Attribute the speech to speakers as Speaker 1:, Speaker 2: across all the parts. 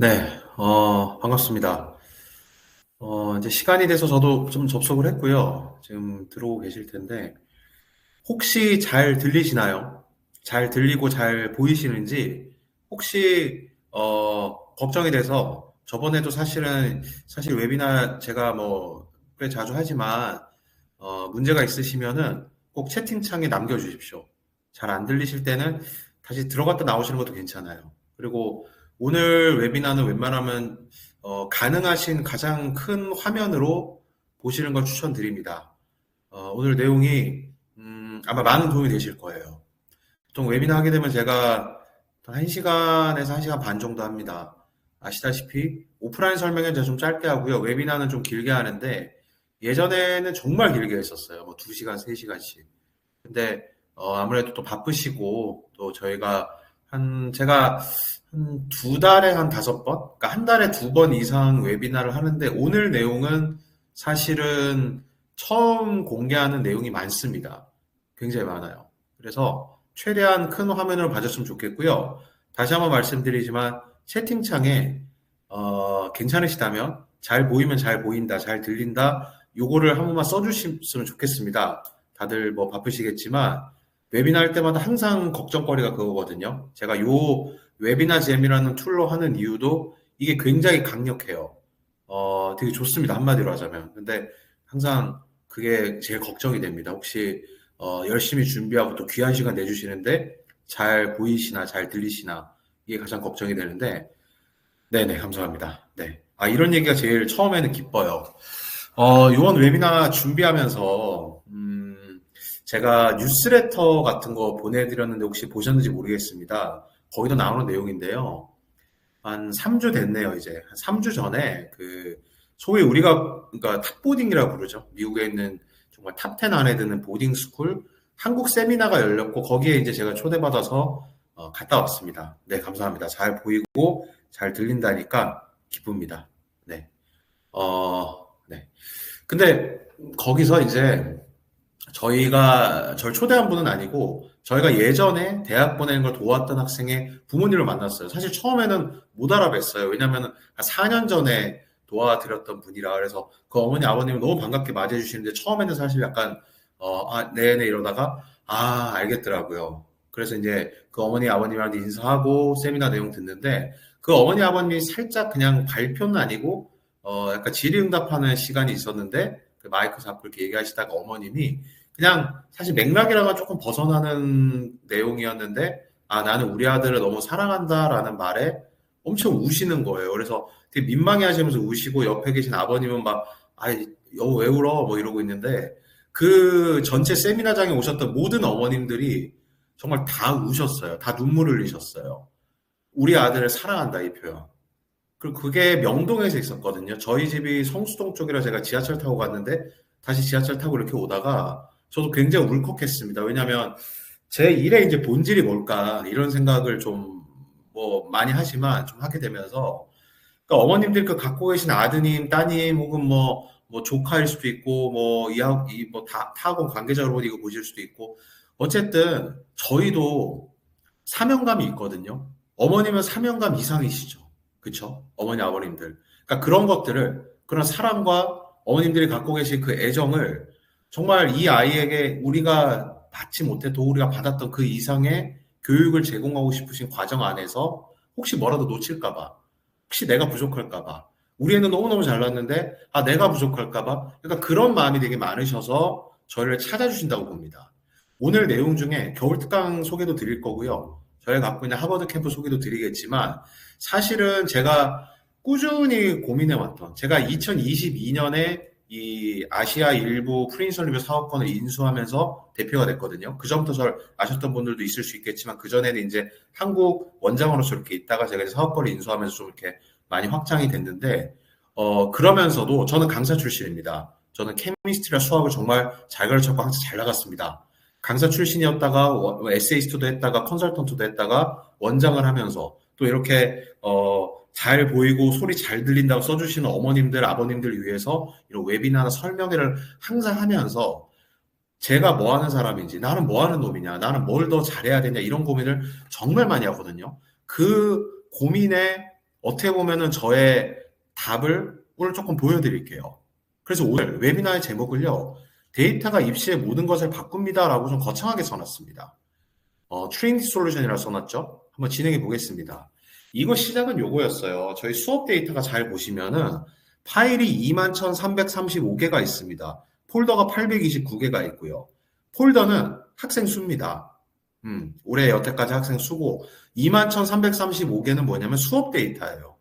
Speaker 1: 네, 반갑습니다. 이제 시간이 돼서 저도 좀 접속을 했고요. 지금 들어오고 계실 텐데, 혹시 잘 들리시나요? 잘 들리고 잘 보이시는지, 혹시, 걱정이 돼서, 저번에도 사실 웨비나 제가 뭐, 꽤 자주 하지만, 문제가 있으시면은 꼭 채팅창에 남겨주십시오. 잘 안 들리실 때는 다시 들어갔다 나오시는 것도 괜찮아요. 그리고 오늘 웨비나는 웬만하면 가능하신 가장 큰 화면으로 보시는 걸 추천드립니다. 오늘 내용이 아마 많은 도움이 되실 거예요. 보통 웨비나 하게 되면 제가 1시간에서 1시간 반 정도 합니다. 아시다시피 오프라인 설명은 제가 좀 짧게 하고요. 웨비나는 좀 길게 하는데 예전에는 정말 길게 했었어요. 뭐 2시간, 3시간씩. 근데 아무래도 또 바쁘시고 또 제가 한 2달에 한 5번, 그러니까 한 달에 2번 이상 웨비나를 하는데 오늘 내용은 사실은 처음 공개하는 내용이 많습니다. 굉장히 많아요. 그래서 최대한 큰 화면으로 봐줬으면 좋겠고요. 다시 한번 말씀드리지만 채팅창에 괜찮으시다면 잘 보이면 잘 보인다, 잘 들린다 요거를 한 번만 써주셨으면 좋겠습니다. 다들 뭐 바쁘시겠지만 웨비나 할 때마다 항상 걱정거리가 그거거든요. 제가 요 웨비나 잼이라는 툴로 하는 이유도 이게 굉장히 강력해요. 되게 좋습니다. 한마디로 하자면. 근데 항상 그게 제일 걱정이 됩니다. 혹시 열심히 준비하고 또 귀한 시간 내주시는데 잘 보이시나 잘 들리시나 이게 가장 걱정이 되는데 네네 감사합니다. 네. 아 이런 얘기가 제일 처음에는 기뻐요. 이번 웨비나 준비하면서 제가 뉴스레터 같은 거 보내드렸는데 혹시 보셨는지 모르겠습니다. 거기도 나오는 내용인데요. 한 3주 됐네요, 이제. 한 3주 전에 소위 우리가 그러니까 탑보딩이라고 부르죠. 미국에 있는 정말 탑10 안에 드는 보딩 스쿨 한국 세미나가 열렸고 거기에 이제 제가 초대받아서 갔다 왔습니다. 네, 감사합니다. 잘 보이고 잘 들린다니까 기쁩니다. 네. 네. 근데 거기서 이제 저를 초대한 분은 아니고 저희가 예전에 대학 보내는 걸 도왔던 학생의 부모님을 만났어요. 사실 처음에는 못 알아뵀어요. 왜냐하면 한 4년 전에 도와드렸던 분이라 그래서 그 어머니 아버님을 너무 반갑게 맞이해주시는데 처음에는 사실 약간 네네 이러다가 알겠더라고요. 그래서 이제 그 어머니 아버님한테 인사하고 세미나 내용 듣는데 그 어머니 아버님이 살짝 그냥 발표는 아니고 약간 질의응답하는 시간이 있었는데 그 마이크 잡고 이렇게 얘기하시다가 어머님이 그냥 사실 맥락이랑은 조금 벗어나는 내용이었는데 나는 우리 아들을 너무 사랑한다라는 말에 엄청 우시는 거예요. 그래서 되게 민망해 하시면서 우시고 옆에 계신 아버님은 막 아이 여보 왜 울어 뭐 이러고 있는데 그 전체 세미나장에 오셨던 모든 어머님들이 정말 다 우셨어요. 다 눈물을 흘리셨어요. 우리 아들을 사랑한다 이 표현. 그리고 그게 명동에서 있었거든요. 저희 집이 성수동 쪽이라 제가 지하철 타고 갔는데 다시 지하철 타고 이렇게 오다가 저도 굉장히 울컥했습니다. 왜냐하면 제 일의 이제 본질이 뭘까 이런 생각을 좀 뭐 많이 하지만 좀 하게 되면서 그러니까 어머님들 그 갖고 계신 아드님, 따님 혹은 뭐 조카일 수도 있고 뭐 타학원 관계자 여러분 이거 보실 수도 있고 어쨌든 저희도 사명감이 있거든요. 어머님은 사명감 이상이시죠. 그쵸? 어머니, 아버님들. 그러니까 그런 것들을, 그런 사랑과 어머님들이 갖고 계신 그 애정을 정말 이 아이에게 우리가 받지 못해도 우리가 받았던 그 이상의 교육을 제공하고 싶으신 과정 안에서 혹시 뭐라도 놓칠까봐, 혹시 내가 부족할까봐, 우리 애는 너무너무 잘났는데, 내가 부족할까봐, 그러니까 그런 마음이 되게 많으셔서 저희를 찾아주신다고 봅니다. 오늘 내용 중에 겨울특강 소개도 드릴 거고요. 저희가 갖고 있는 하버드 캠프 소개도 드리겠지만 사실은 제가 꾸준히 고민해왔던 제가 2022년에 이 아시아 일부 프린스 리뷰 사업권을 인수하면서 대표가 됐거든요. 그 전부터 저를 아셨던 분들도 있을 수 있겠지만 그 전에는 이제 한국 원장으로서 이렇게 있다가 제가 이제 사업권을 인수하면서 좀 이렇게 많이 확장이 됐는데 그러면서도 저는 강사 출신입니다. 저는 케미스트리와 수학을 정말 잘 가르쳤고 항상 잘 나갔습니다. 강사 출신이었다가 에세이스트도 했다가 컨설턴트도 했다가 원장을 하면서 또 이렇게 잘 보이고 소리 잘 들린다고 써주시는 어머님들 아버님들 위해서 이런 웨비나나 설명회를 항상 하면서 제가 뭐 하는 사람인지 나는 뭐 하는 놈이냐 나는 뭘 더 잘해야 되냐 이런 고민을 정말 많이 하거든요. 그 고민에 어떻게 보면은 저의 답을 오늘 조금 보여드릴게요. 그래서 오늘 웨비나의 제목을요, 데이터가 입시의 모든 것을 바꿉니다라고 좀 거창하게 써놨습니다. 트리니티 솔루션이라고 써놨죠? 한번 진행해 보겠습니다. 이거 시작은 요거였어요. 저희 수업 데이터가 잘 보시면은 파일이 21,335개가 있습니다. 폴더가 829개가 있고요. 폴더는 학생 수입니다. 올해 여태까지 학생 수고 21,335개는 뭐냐면 수업 데이터예요.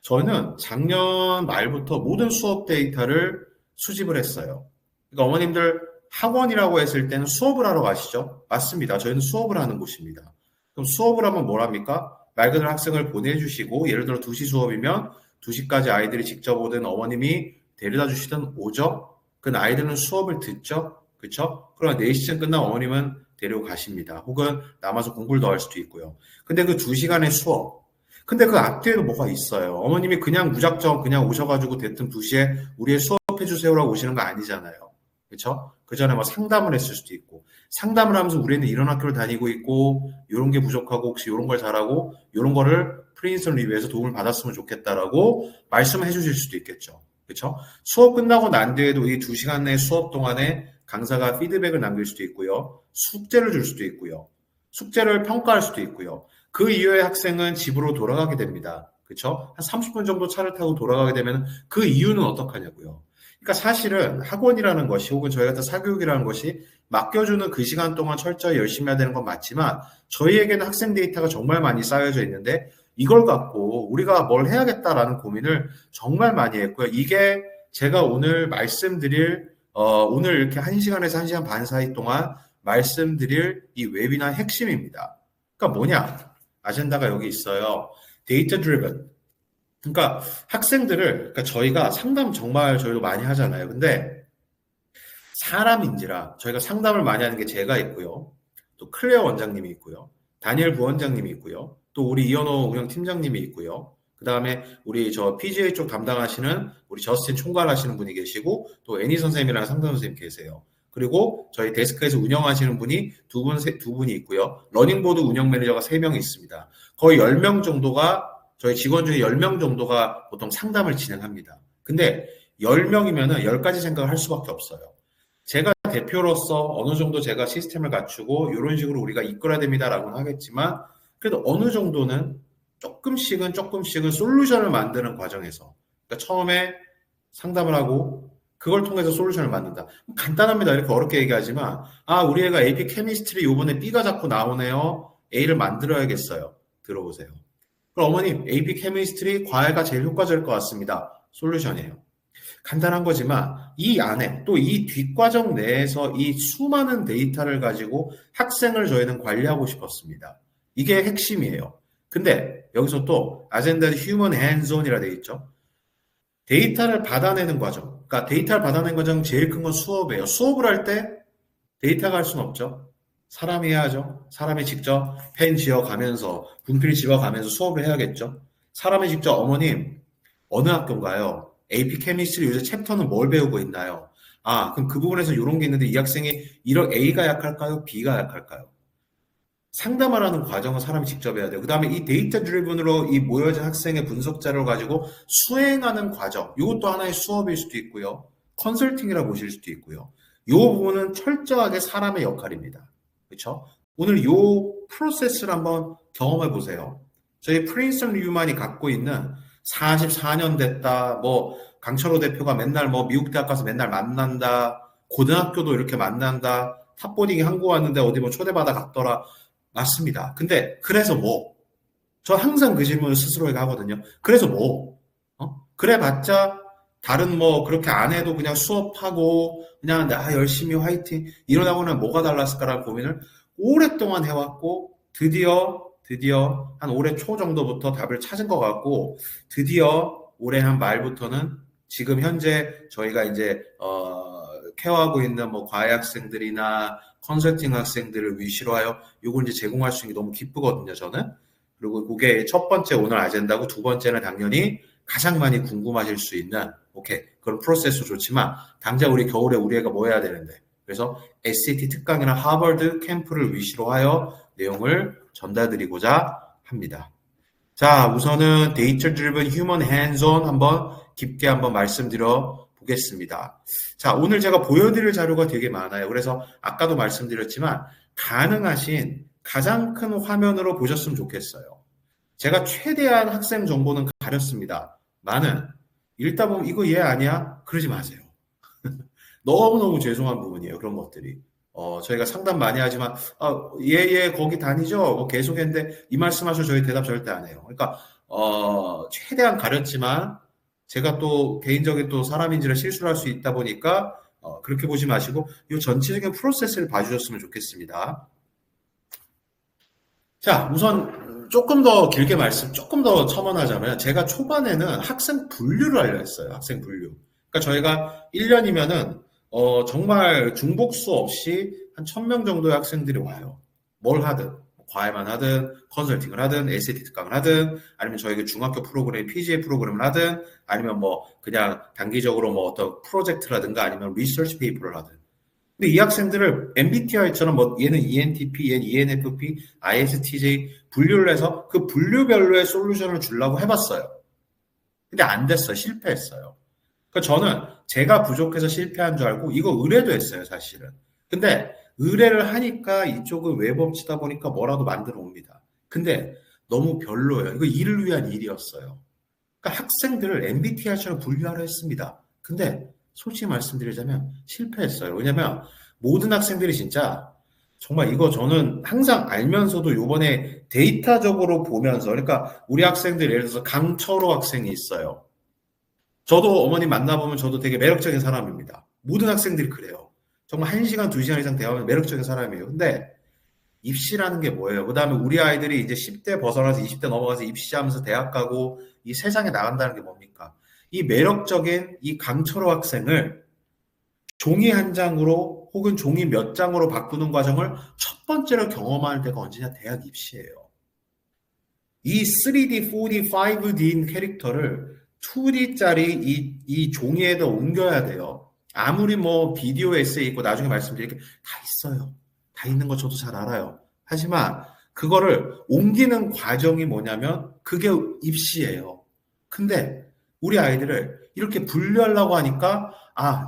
Speaker 1: 저는 작년 말부터 모든 수업 데이터를 수집을 했어요. 그러니까 어머님들 학원이라고 했을 때는 수업을 하러 가시죠? 맞습니다. 저희는 수업을 하는 곳입니다. 그럼 수업을 하면 뭐랍니까? 말 그대로 학생을 보내주시고 예를 들어 2시 수업이면 2시까지 아이들이 직접 오든 어머님이 데려다 주시든 오죠? 그 아이들은 수업을 듣죠? 그렇죠? 그러면 4시쯤 끝나면 어머님은 데리고 가십니다. 혹은 남아서 공부를 더 할 수도 있고요. 근데 그 2시간의 수업, 근데 그 앞뒤에도 뭐가 있어요. 어머님이 그냥 무작정 그냥 오셔가지고 대뜸 2시에 우리 수업해 주세요라고 오시는 거 아니잖아요. 그렇죠? 그 전에 뭐 상담을 했을 수도 있고, 상담을 하면서 우리는 이런 학교를 다니고 있고 이런 게 부족하고 혹시 이런 걸 잘하고 이런 거를 프린스턴 리뷰에서 도움을 받았으면 좋겠다라고 말씀을 해주실 수도 있겠죠. 그렇죠? 수업 끝나고 난 뒤에도 이 2시간 내 수업 동안에 강사가 피드백을 남길 수도 있고요. 숙제를 줄 수도 있고요. 숙제를 평가할 수도 있고요. 그 이후에 학생은 집으로 돌아가게 됩니다. 그렇죠? 한 30분 정도 차를 타고 돌아가게 되면 그 이유는 어떡하냐고요. 그러니까 사실은 학원이라는 것이 혹은 저희 같은 사교육이라는 것이 맡겨주는 그 시간 동안 철저히 열심히 해야 되는 건 맞지만 저희에게는 학생 데이터가 정말 많이 쌓여져 있는데 이걸 갖고 우리가 뭘 해야겠다라는 고민을 정말 많이 했고요. 이게 제가 오늘 말씀드릴 오늘 이렇게 1시간에서 1시간 반 사이 동안 말씀드릴 이 웨비나의 핵심입니다. 그러니까 뭐냐? 아젠다가 여기 있어요. 데이터 드리븐. 그러니까 학생들을, 그러니까 저희가 상담 정말 저희도 많이 하잖아요. 근데 사람인지라 저희가 상담을 많이 하는 게 제가 있고요. 또 클레어 원장님이 있고요. 다니엘 부원장님이 있고요. 또 우리 이현호 운영팀장님이 있고요. 그 다음에 우리 저 PGA 쪽 담당하시는 우리 저스틴 총괄하시는 분이 계시고 또 애니 선생님이랑 상담 선생님 계세요. 그리고 저희 데스크에서 운영하시는 분이 두 분이 있고요. 러닝보드 운영 매니저가 3명이 있습니다. 거의 10명 정도가 저희 직원 중에 10명 정도가 보통 상담을 진행합니다. 근데 10명이면은 10가지 생각을 할 수밖에 없어요. 제가 대표로서 어느 정도 제가 시스템을 갖추고 이런 식으로 우리가 이끌어야 됩니다라고는 하겠지만 그래도 어느 정도는 조금씩은 솔루션을 만드는 과정에서 그러니까 처음에 상담을 하고 그걸 통해서 솔루션을 만든다. 간단합니다. 이렇게 어렵게 얘기하지만 우리 애가 AP 케미스트리 요번에 B가 자꾸 나오네요. A를 만들어야겠어요. 들어보세요. 그럼 어머님 AP 케미스트리 과외가 제일 효과적일 것 같습니다. 솔루션이에요. 간단한 거지만 이 안에 또 이 뒷과정 내에서 이 수많은 데이터를 가지고 학생을 저희는 관리하고 싶었습니다. 이게 핵심이에요. 근데 여기서 또 아젠다 휴먼 핸즈온이라 되어 있죠. 데이터를 받아내는 과정. 그러니까 데이터를 받아내는 과정 제일 큰 건 수업이에요. 수업을 할 때 데이터가 할 수는 없죠. 사람이 해야죠. 사람이 직접 펜 지어가면서 분필 집어가면서 수업을 해야겠죠. 사람이 직접 어머님 어느 학교인가요? AP 케미스트리 요새 챕터는 뭘 배우고 있나요? 그럼 그 부분에서 이런 게 있는데 이 학생이 이런 A가 약할까요? B가 약할까요? 상담을 하는 과정은 사람이 직접 해야 돼요. 그 다음에 이 데이터 드리븐으로 이 모여진 학생의 분석 자료를 가지고 수행하는 과정. 이것도 하나의 수업일 수도 있고요. 컨설팅이라 보실 수도 있고요. 이 부분은 철저하게 사람의 역할입니다. 그렇죠? 오늘 이 프로세스를 한번 경험해 보세요. 저희 프린스턴 리뷰만이 갖고 있는 44년 됐다. 강철호 대표가 맨날 미국 대학 가서 맨날 만난다. 고등학교도 이렇게 만난다. 탑보딩이 한국 왔는데 어디 초대받아 갔더라. 맞습니다. 근데 그래서 뭐? 저 항상 그 질문을 스스로에게 하거든요. 그래서 뭐? 그래봤자 다른 그렇게 안 해도 그냥 수업하고 그냥 나 열심히 화이팅 이러다고는 뭐가 달랐을까라는 고민을 오랫동안 해왔고 드디어 한 올해 초 정도부터 답을 찾은 것 같고 드디어 올해 한 말부터는 지금 현재 저희가 이제 케어하고 있는 과외 학생들이나 컨설팅 학생들을 위시로 하여 이걸 이제 제공할 수 있는 게 너무 기쁘거든요, 저는. 그리고 그게 첫 번째 오늘 아젠다고 두 번째는 당연히 가장 많이 궁금하실 수 있는 그런 프로세스도 좋지만 당장 우리 겨울에 우리 애가 뭐 해야 되는데 그래서 SAT 특강이나 하버드 캠프를 위시로 하여 내용을 전달드리고자 합니다. 자, 우선은 데이터 드리븐 휴먼 핸즈온 한번 깊게 한번 말씀드려 보겠습니다. 자, 오늘 제가 보여드릴 자료가 되게 많아요. 그래서 아까도 말씀드렸지만 가능하신 가장 큰 화면으로 보셨으면 좋겠어요. 제가 최대한 학생 정보는 가렸습니다. 많은 읽다 보면 이거 얘 아니야? 그러지 마세요. 너무너무 죄송한 부분이에요. 그런 것들이. 저희가 상담 많이 하지만, 얘 거기 다니죠? 뭐 계속 했는데, 이 말씀하셔 저희 대답 절대 안 해요. 그러니까, 최대한 가렸지만, 제가 또 개인적인 또 사람인지라 실수를 할 수 있다 보니까, 그렇게 보지 마시고, 이 전체적인 프로세스를 봐주셨으면 좋겠습니다. 자, 우선 조금 더 길게 조금 더 첨언하자면, 제가 초반에는 학생 분류를 하려 했어요. 학생 분류. 그러니까 저희가 1년이면은, 정말 중복수 없이 한 1000명 정도의 학생들이 와요. 뭘 하든, 과외만 하든, 컨설팅을 하든, SAT 특강을 하든, 아니면 저희가 중학교 프로그램, PGA 프로그램을 하든, 아니면 뭐, 그냥 단기적으로 뭐 어떤 프로젝트라든가 아니면 리서치 페이퍼를 하든. 근데 이 학생들을 MBTI처럼 뭐 얘는 ENTP, 얘는 ENFP, ISTJ 분류를 해서 그 분류별로의 솔루션을 주려고 해봤어요. 근데 안 됐어요. 실패했어요. 그러니까 저는 제가 부족해서 실패한 줄 알고 이거 의뢰도 했어요, 사실은. 근데 의뢰를 하니까 이쪽은 외법치다 보니까 뭐라도 만들어 옵니다. 근데 너무 별로예요. 이거 일을 위한 일이었어요. 그러니까 학생들을 MBTI처럼 분류하려 했습니다. 근데 솔직히 말씀드리자면 실패했어요. 왜냐면 모든 학생들이 진짜 정말 이거 저는 항상 알면서도 요번에 데이터적으로 보면서 그러니까 우리 학생들 예를 들어서 강철호 학생이 있어요. 저도 어머니 만나보면 저도 되게 매력적인 사람입니다. 모든 학생들이 그래요. 정말 1시간, 2시간 이상 대화하면 매력적인 사람이에요. 근데 입시라는 게 뭐예요? 그 다음에 우리 아이들이 이제 10대 벗어나서 20대 넘어가서 입시하면서 대학 가고 이 세상에 나간다는 게 뭡니까? 이 매력적인 이 강철호 학생을 종이 한 장으로 혹은 종이 몇 장으로 바꾸는 과정을 첫 번째로 경험할 때가 언제냐? 대학 입시예요. 이 3D, 4D, 5D인 캐릭터를 2D짜리 이 종이에다 옮겨야 돼요. 아무리 뭐 비디오 에세이 있고 나중에 말씀드릴게 다 있어요. 다 있는 거 저도 잘 알아요. 하지만 그거를 옮기는 과정이 뭐냐면 그게 입시예요. 근데 우리 아이들을 이렇게 분류하려고 하니까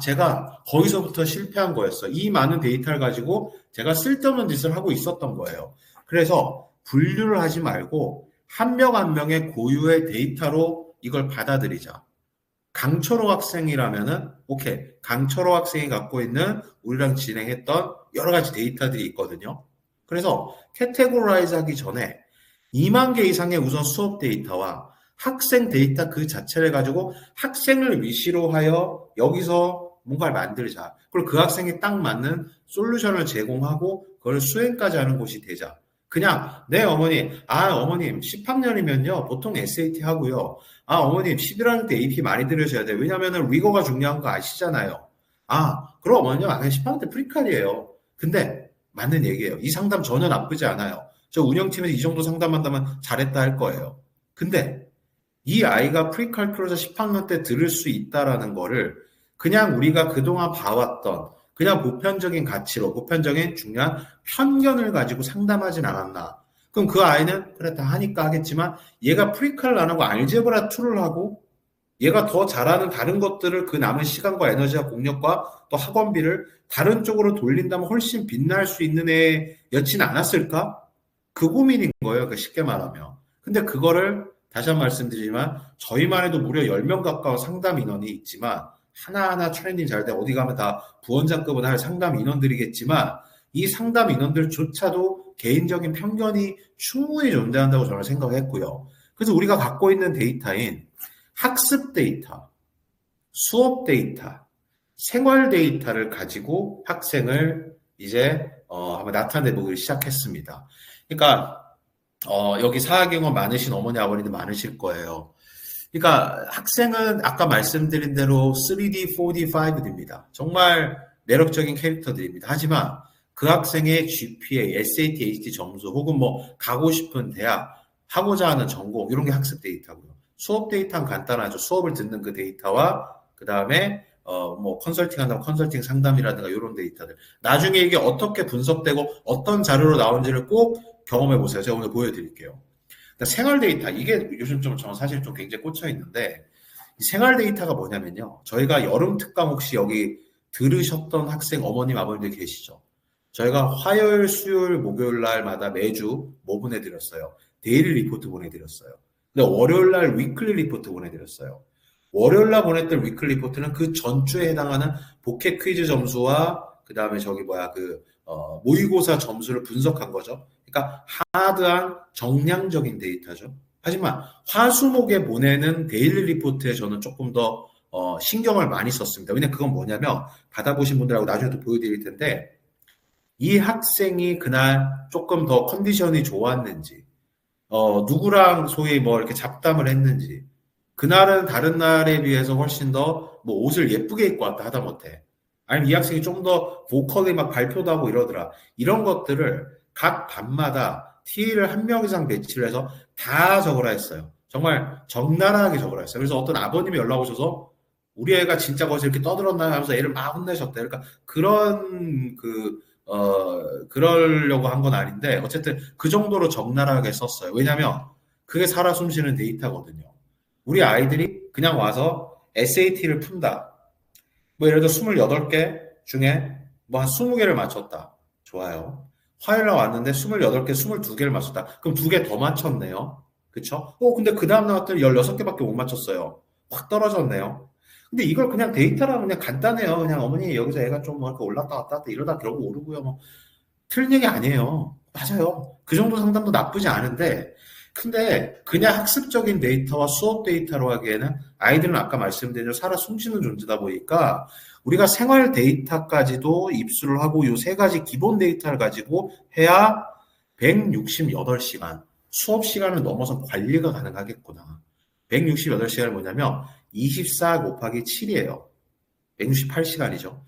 Speaker 1: 제가 거기서부터 실패한 거였어요. 이 많은 데이터를 가지고 제가 쓸데없는 짓을 하고 있었던 거예요. 그래서 분류를 하지 말고 한 명 한 명의 고유의 데이터로 이걸 받아들이자. 강철호 학생이라면은 오케이. 강철호 학생이 갖고 있는 우리랑 진행했던 여러 가지 데이터들이 있거든요. 그래서 캐테고라이즈 하기 전에 2만 개 이상의 우선 수업 데이터와 학생 데이터 그 자체를 가지고 학생을 위시로 하여 여기서 뭔가를 만들자. 그리고 그 학생에 딱 맞는 솔루션을 제공하고 그걸 수행까지 하는 곳이 되자. 그냥 네 어머니 어머님 10학년이면요 보통 SAT 하고요 어머님 11학년 때 AP 많이 들으셔야 돼요 왜냐면은 리거가 중요한 거 아시잖아요 그럼 어머니요 그냥 10학년 때 프리칼이에요 근데 맞는 얘기예요 이 상담 전혀 나쁘지 않아요 저 운영팀에서 이 정도 상담한다면 잘했다 할 거예요 근데 이 아이가 프리칼큘러스 10학년 때 들을 수 있다라는 거를 그냥 우리가 그동안 봐왔던 그냥 보편적인 가치로 보편적인 중요한 편견을 가지고 상담하진 않았나. 그럼 그 아이는 그래 다 하니까 하겠지만 얘가 프리칼을 안 하고 알제브라 2를 하고 얘가 더 잘하는 다른 것들을 그 남은 시간과 에너지와 공력과 또 학원비를 다른 쪽으로 돌린다면 훨씬 빛날 수 있는 애였진 않았을까? 그 고민인 거예요. 그러니까 쉽게 말하면. 근데 그거를 다시 한 번 말씀드리지만 저희만 해도 무려 10명 가까운 상담 인원이 있지만 하나하나 트레이닝 잘 돼 어디 가면 다 부원장급은 할 상담 인원들이겠지만 이 상담 인원들조차도 개인적인 편견이 충분히 존재한다고 저는 생각했고요. 그래서 우리가 갖고 있는 데이터인 학습 데이터, 수업 데이터, 생활 데이터를 가지고 학생을 이제 한번 나타내보기 시작했습니다. 그러니까 여기 사학경험 많으신 어머니 아버님들 많으실 거예요. 그러니까 학생은 아까 말씀드린 대로 3D, 4D, 5D입니다. 정말 매력적인 캐릭터들입니다. 하지만 그 학생의 GPA, SAT, ACT 점수 혹은 뭐 가고 싶은 대학, 하고자 하는 전공 이런 게 학습 데이터고요. 수업 데이터는 간단하죠. 수업을 듣는 그 데이터와 그 다음에 뭐 컨설팅 한다면 컨설팅 상담이라든가 이런 데이터들. 나중에 이게 어떻게 분석되고 어떤 자료로 나온지를 꼭 경험해 보세요. 제가 오늘 보여드릴게요. 그러니까 생활 데이터, 이게 요즘 좀 저는 사실 좀 굉장히 꽂혀 있는데, 이 생활 데이터가 뭐냐면요. 저희가 여름 특강 혹시 여기 들으셨던 학생 어머님, 아버님들 계시죠? 저희가 화요일, 수요일, 목요일 날마다 매주 뭐 보내드렸어요? 데일리 리포트 보내드렸어요. 근데 월요일 날 위클리 리포트 보내드렸어요. 월요일 날 보냈던 위클리 리포트는 그 전주에 해당하는 복회 퀴즈 점수와 그 다음에 저기 뭐야 모의고사 점수를 분석한 거죠. 그러니까 하드한 정량적인 데이터죠. 하지만 화수목에 보내는 데일리 리포트에 저는 조금 더 신경을 많이 썼습니다. 왜냐면 그건 뭐냐면 받아보신 분들하고 나중에 또 보여드릴 텐데 이 학생이 그날 조금 더 컨디션이 좋았는지 누구랑 소위 뭐 이렇게 잡담을 했는지 그날은 다른 날에 비해서 훨씬 더 뭐 옷을 예쁘게 입고 왔다 하다못해 아니면 이 학생이 좀 더 보컬이 막 발표도 하고 이러더라 이런 것들을 각 반마다 TA를 한 명 이상 배치를 해서 다 적으라 했어요. 정말 적나라하게 적으라 했어요. 그래서 어떤 아버님이 연락 오셔서 우리 애가 진짜 거기서 이렇게 떠들었나 하면서 애를 막 혼내셨대. 그러니까 그런 그러려고 한 건 아닌데 어쨌든 그 정도로 적나라하게 썼어요. 왜냐면 그게 살아 숨쉬는 데이터거든요. 우리 아이들이 그냥 와서 SAT를 푼다. 뭐 예를 들어 28개 중에 뭐 한 20개를 맞췄다. 좋아요. 화요일 날 왔는데 28개, 22개를 맞췄다. 그럼 2개 더 맞췄네요. 그쵸? 근데 그 다음 나왔더니 16개밖에 못 맞췄어요. 확 떨어졌네요. 근데 이걸 그냥 데이터라면 그냥 간단해요. 그냥 어머니 여기서 애가 좀 뭐 이렇게 올랐다 왔다 이러다 결국 오르고요. 뭐 틀린 얘기 아니에요. 맞아요. 그 정도 상담도 나쁘지 않은데 근데 그냥 학습적인 데이터와 수업 데이터로 하기에는 아이들은 아까 말씀드린 대로 살아 숨쉬는 존재다 보니까 우리가 생활 데이터까지도 입수를 하고 이 세 가지 기본 데이터를 가지고 해야 168시간 수업 시간을 넘어서 관리가 가능하겠구나. 168시간은 뭐냐면 24 곱하기 7이에요. 168시간이죠.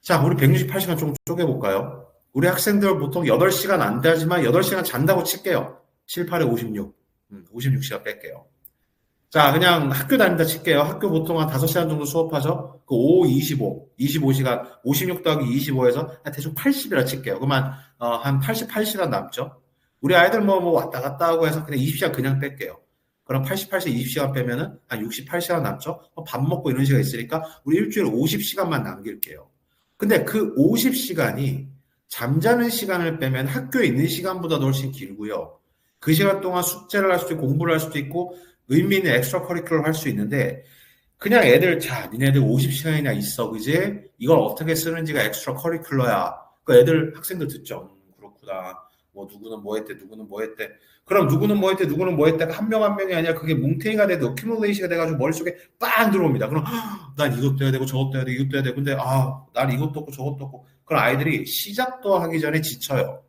Speaker 1: 자, 우리 168시간 좀 쪼개볼까요? 우리 학생들 보통 8시간 안 되지만 8시간 잔다고 칠게요. 7, 8에 56. 56시간 뺄게요. 자, 그냥 학교 다닌다 칠게요. 학교 보통 한 5시간 정도 수업하죠? 그 5, 25. 25시간, 56 더하기 25에서 대충 80이라 칠게요. 그러면, 한 88시간 남죠? 우리 아이들 뭐 왔다 갔다 하고 해서 그냥 20시간 그냥 뺄게요. 그럼 88시간 20시간 빼면은 한 68시간 남죠? 밥 먹고 이런 시간 있으니까 우리 일주일에 50시간만 남길게요. 근데 그 50시간이 잠자는 시간을 빼면 학교에 있는 시간보다도 훨씬 길고요. 그 시간 동안 숙제를 할 수도 있고 공부를 할 수도 있고 의미 있는 엑스트라 커리큘럼을 할 수 있는데 그냥 애들 니네들 50시간이나 있어 그지? 이걸 어떻게 쓰는지가 엑스트라 커리큘러야. 그 애들 학생들 듣죠. 그렇구나. 뭐 누구는 뭐 했대 누구는 뭐 했대. 그럼 누구는 뭐 했대 누구는 뭐 했대가 한 명 한 명이 아니라 그게 뭉탱이가 돼도 어큐뮬레이션이 돼가지고 머릿속에 빵 들어옵니다. 그럼 난 이것도 해야 되고 저것도 해야 되고 이것도 해야 되고 근데 난 이것도 없고 저것도 없고 그럼 아이들이 시작도 하기 전에 지쳐요.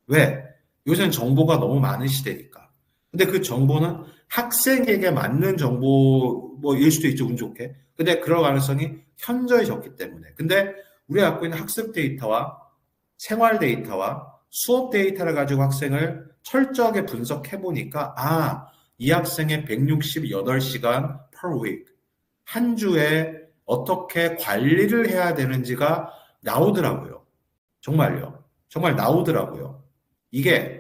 Speaker 1: 왜? 요새는 정보가 너무 많은 시대니까. 근데 그 정보는 학생에게 맞는 정보일 수도 있죠, 운 좋게. 근데 그럴 가능성이 현저히 적기 때문에. 근데 우리가 갖고 있는 학습 데이터와 생활 데이터와 수업 데이터를 가지고 학생을 철저하게 분석해 보니까 이 학생의 168시간 per week 한 주에 어떻게 관리를 해야 되는지가 나오더라고요. 정말요. 정말 나오더라고요. 이게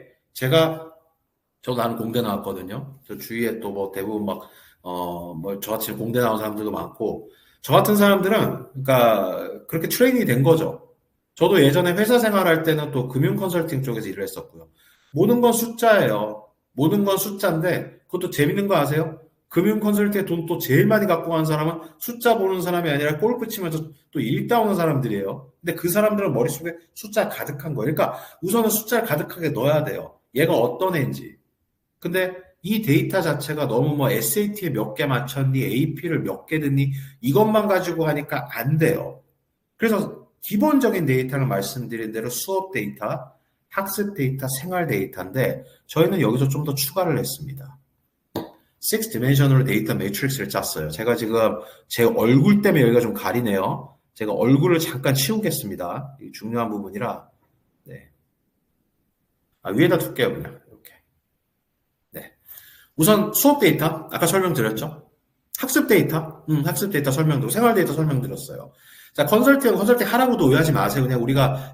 Speaker 1: 나는 공대 나왔거든요. 저 주위에 또 뭐 대부분 저같이 공대 나온 사람들도 많고, 저 같은 사람들은, 그러니까, 그렇게 트레이닝이 된 거죠. 저도 예전에 회사 생활할 때는 또 금융 컨설팅 쪽에서 일을 했었고요. 모든 건 숫자예요. 모든 건 숫자인데, 그것도 재밌는 거 아세요? 금융 컨설팅에 돈 또 제일 많이 갖고 간 사람은 숫자 보는 사람이 아니라 골프 치면서 또 일 따오는 사람들이에요. 근데 그 사람들은 머릿속에 숫자 가득한 거예요. 그러니까 우선은 숫자를 가득하게 넣어야 돼요. 얘가 어떤 애인지. 근데 이 데이터 자체가 너무 뭐 SAT에 몇 개 맞췄니, AP를 몇 개 듣니, 이것만 가지고 하니까 안 돼요. 그래서 기본적인 데이터를 말씀드린 대로 수업 데이터, 학습 데이터, 생활 데이터인데 저희는 여기서 좀 더 추가를 했습니다. 6디멘셔널 데이터 매트릭스를 짰어요. 제가 지금 제 얼굴 때문에 여기가 좀 가리네요. 제가 얼굴을 잠깐 치우겠습니다. 이게 중요한 부분이라. 네. 위에다 둘게요, 그냥. 이렇게. 네. 우선 수업 데이터, 아까 설명드렸죠? 학습 데이터 설명드리고 생활 데이터 설명드렸어요. 자, 컨설팅 하라고도 오해하지 마세요. 그냥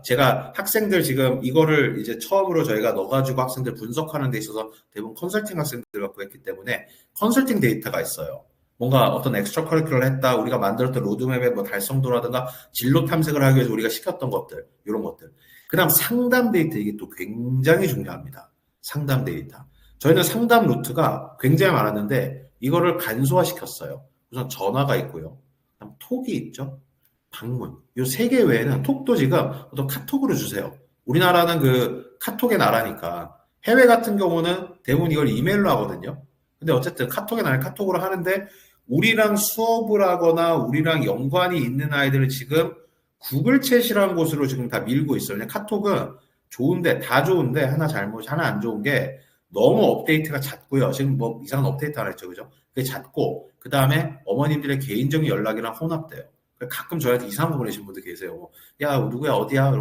Speaker 1: 제가 학생들 지금 이거를 이제 처음으로 저희가 넣어가지고 학생들 분석하는 데 있어서 대부분 컨설팅 학생들 갖고 했기 때문에 컨설팅 데이터가 있어요. 뭔가 어떤 엑스트라 커리큘러를 했다, 우리가 만들었던 로드맵의 뭐 달성도라든가 진로 탐색을 하기 위해서 우리가 시켰던 것들, 이런 것들. 그 다음 상담 데이터, 이게 또 굉장히 중요합니다. 상담 데이터. 저희는 상담 루트가 굉장히 많았는데 이거를 간소화시켰어요. 우선 전화가 있고요. 그다음 톡이 있죠. 방문. 이 세 개 외에는 톡도 지금 또 카톡으로 주세요. 우리나라는 그 카톡의 나라니까. 해외 같은 경우는 대부분 이걸 이메일로 하거든요. 근데 어쨌든 카톡의 나라 카톡으로 하는데 우리랑 수업을 하거나 우리랑 연관이 있는 아이들을 지금 구글 챗이라는 곳으로 지금 다 밀고 있어요. 그냥 카톡은 다 좋은데 하나 안 좋은 게 너무 업데이트가 잦고요. 지금 뭐 이상한 업데이트 하나 했죠, 그죠? 그게 잦고 그 다음에 어머님들의 개인적인 연락이랑 혼합돼요. 가끔 저한테 이상한 거 보내신 분들 계세요. 야, 누구야, 어디야?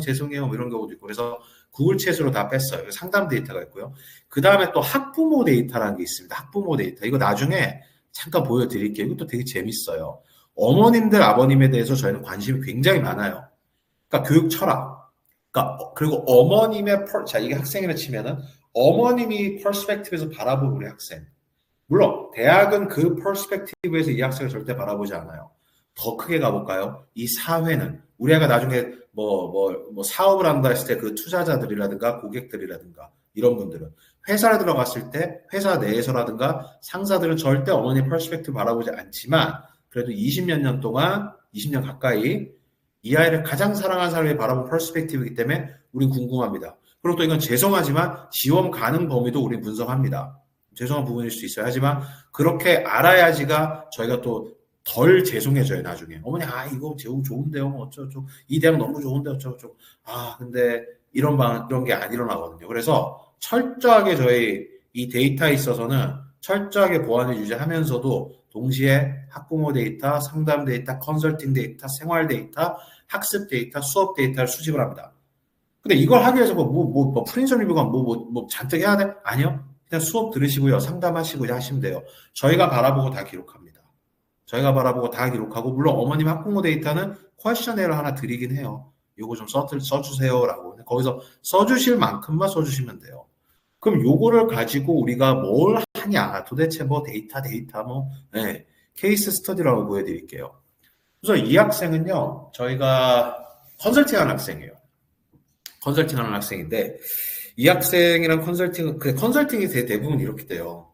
Speaker 1: 죄송해요. 뭐 이런 경우도 있고. 그래서 구글 챗으로 다 뺐어요. 상담 데이터가 있고요. 그 다음에 또 학부모 데이터라는 게 있습니다. 학부모 데이터. 이거 나중에 잠깐 보여드릴게요. 이것도 되게 재밌어요. 어머님들, 아버님에 대해서 저희는 관심이 굉장히 많아요. 그러니까 교육 철학. 그리고 어머님의, 자, 이게 학생이라 치면은 어머님이 퍼스펙티브에서 바라보는 우리 학생. 물론, 대학은 그 퍼스펙티브에서 이 학생을 절대 바라보지 않아요. 더 크게 가볼까요? 이 사회는 우리 애가 나중에 사업을 한다 했을 때 그 투자자들이라든가 고객들이라든가 이런 분들은 회사에 들어갔을 때 회사 내에서라든가 상사들은 절대 어머니 퍼스펙티브 바라보지 않지만 그래도 20년 동안 20년 가까이 이 아이를 가장 사랑하는 사람이 바라본 퍼스펙티브이기 때문에 우린 궁금합니다. 그리고 또 이건 죄송하지만 지원 가능 범위도 우린 분석합니다. 죄송한 부분일 수 있어요. 하지만 그렇게 알아야지가 저희가 또 덜 죄송해져요, 나중에. 어머니, 이거 좋은데요, 어쩌고, 이 대학 너무 좋은데, 어쩌고. 근데 이런 게 안 일어나거든요. 그래서 철저하게 저희 이 데이터에 있어서는 철저하게 보안을 유지하면서도 동시에 학부모 데이터, 상담 데이터, 컨설팅 데이터, 생활 데이터, 학습 데이터, 수업 데이터를 수집을 합니다. 근데 이걸 하기 위해서 프린서 리뷰가 잔뜩 해야 돼? 아니요. 그냥 수업 들으시고요. 상담하시고 하시면 돼요. 저희가 바라보고 다 기록합니다. 저희가 바라보고 다 기록하고, 물론 어머님 학부모 데이터는 퀘스천에러 하나 드리긴 해요. 요거 좀 써주세요라고. 거기서 써주실 만큼만 써주시면 돼요. 그럼 요거를 가지고 우리가 뭘 하냐? 도대체 데이터 케이스 스터디라고 보여드릴게요. 그래서 이 학생은요, 저희가 컨설팅하는 학생이에요. 컨설팅하는 학생인데, 이 학생이랑 컨설팅이 대부분 이렇게 돼요.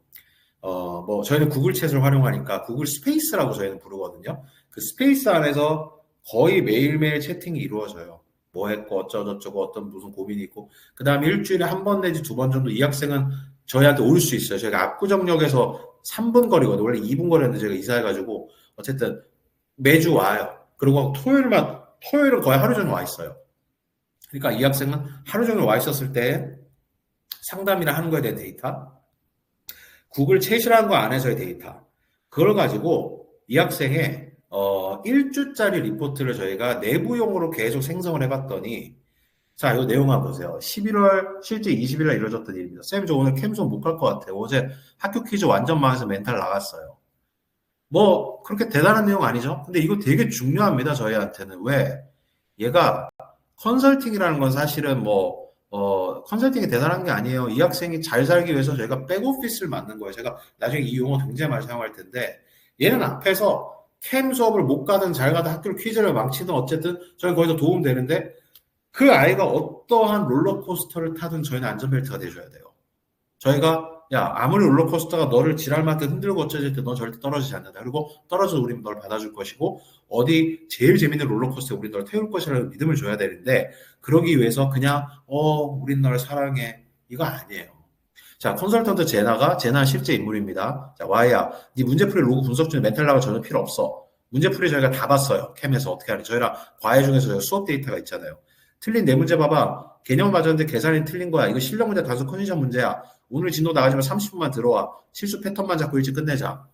Speaker 1: 저희는 구글 챗을 활용하니까 구글 스페이스라고 저희는 부르거든요. 그 스페이스 안에서 거의 매일매일 채팅이 이루어져요. 뭐 했고, 어쩌고저쩌고, 무슨 고민이 있고. 그 다음에 일주일에 한 번 내지 두 번 정도 이 학생은 저희한테 올 수 있어요. 저희가 압구정역에서 3분 거리거든요. 원래 2분 거리였는데 저희가 이사해가지고, 어쨌든 매주 와요. 그리고 토요일은 거의 하루 종일 와 있어요. 그러니까 이 학생은 하루 종일 와 있었을 때 상담이나 하는 거에 대한 데이터, 구글 챗이라는 거 안에서의 데이터, 그걸 가지고 이 학생의 1주짜리 리포트를 저희가 내부용으로 계속 생성을 해봤더니, 자, 이 내용 한번 보세요. 11월 실제 20일 날 이루어졌던 일입니다. 쌤, 저 오늘 캠송 못 갈 것 같아요. 어제 학교 퀴즈 완전 망해서 멘탈 나갔어요. 그렇게 대단한 내용 아니죠? 근데 이거 되게 중요합니다, 저희한테는. 왜? 얘가 컨설팅이라는 건 사실은 컨설팅이 대단한 게 아니에요. 이 학생이 잘 살기 위해서 저희가 백오피스를 만든 거예요. 제가 나중에 이 용어 굉장히 많이 사용할 텐데, 얘는 앞에서 캠 수업을 못 가든 잘 가든 학교를 퀴즈를 망치든 어쨌든 저희는 거기서 도움 되는데, 그 아이가 어떠한 롤러코스터를 타든 저희는 안전벨트가 돼줘야 돼요. 저희가 아무리 롤러코스터가 너를 지랄맞게 흔들고 어쩌질 때 넌 절대 떨어지지 않는다. 그리고 떨어져도 우린 널 받아줄 것이고, 어디 제일 재밌는 롤러코스터에 우린 널 태울 것이라는 믿음을 줘야 되는데, 그러기 위해서 그냥 우린 널 사랑해, 이거 아니에요. 자, 컨설턴트 제나 실제 인물입니다. 자, 와이야, 네 문제풀이 로그 분석 중에 멘탈 나가 전혀 필요 없어. 문제풀이 저희가 다 봤어요. 캠에서 어떻게 하는지. 저희랑 과외 중에서 저희가 수업 데이터가 있잖아요. 틀린 네 문제 봐봐. 개념 맞았는데 계산이 틀린 거야. 이거 실력 문제, 단수 컨디션 문제야. 오늘 진도 나가지만 30분만 들어와. 실수 패턴만 잡고 일찍 끝내자.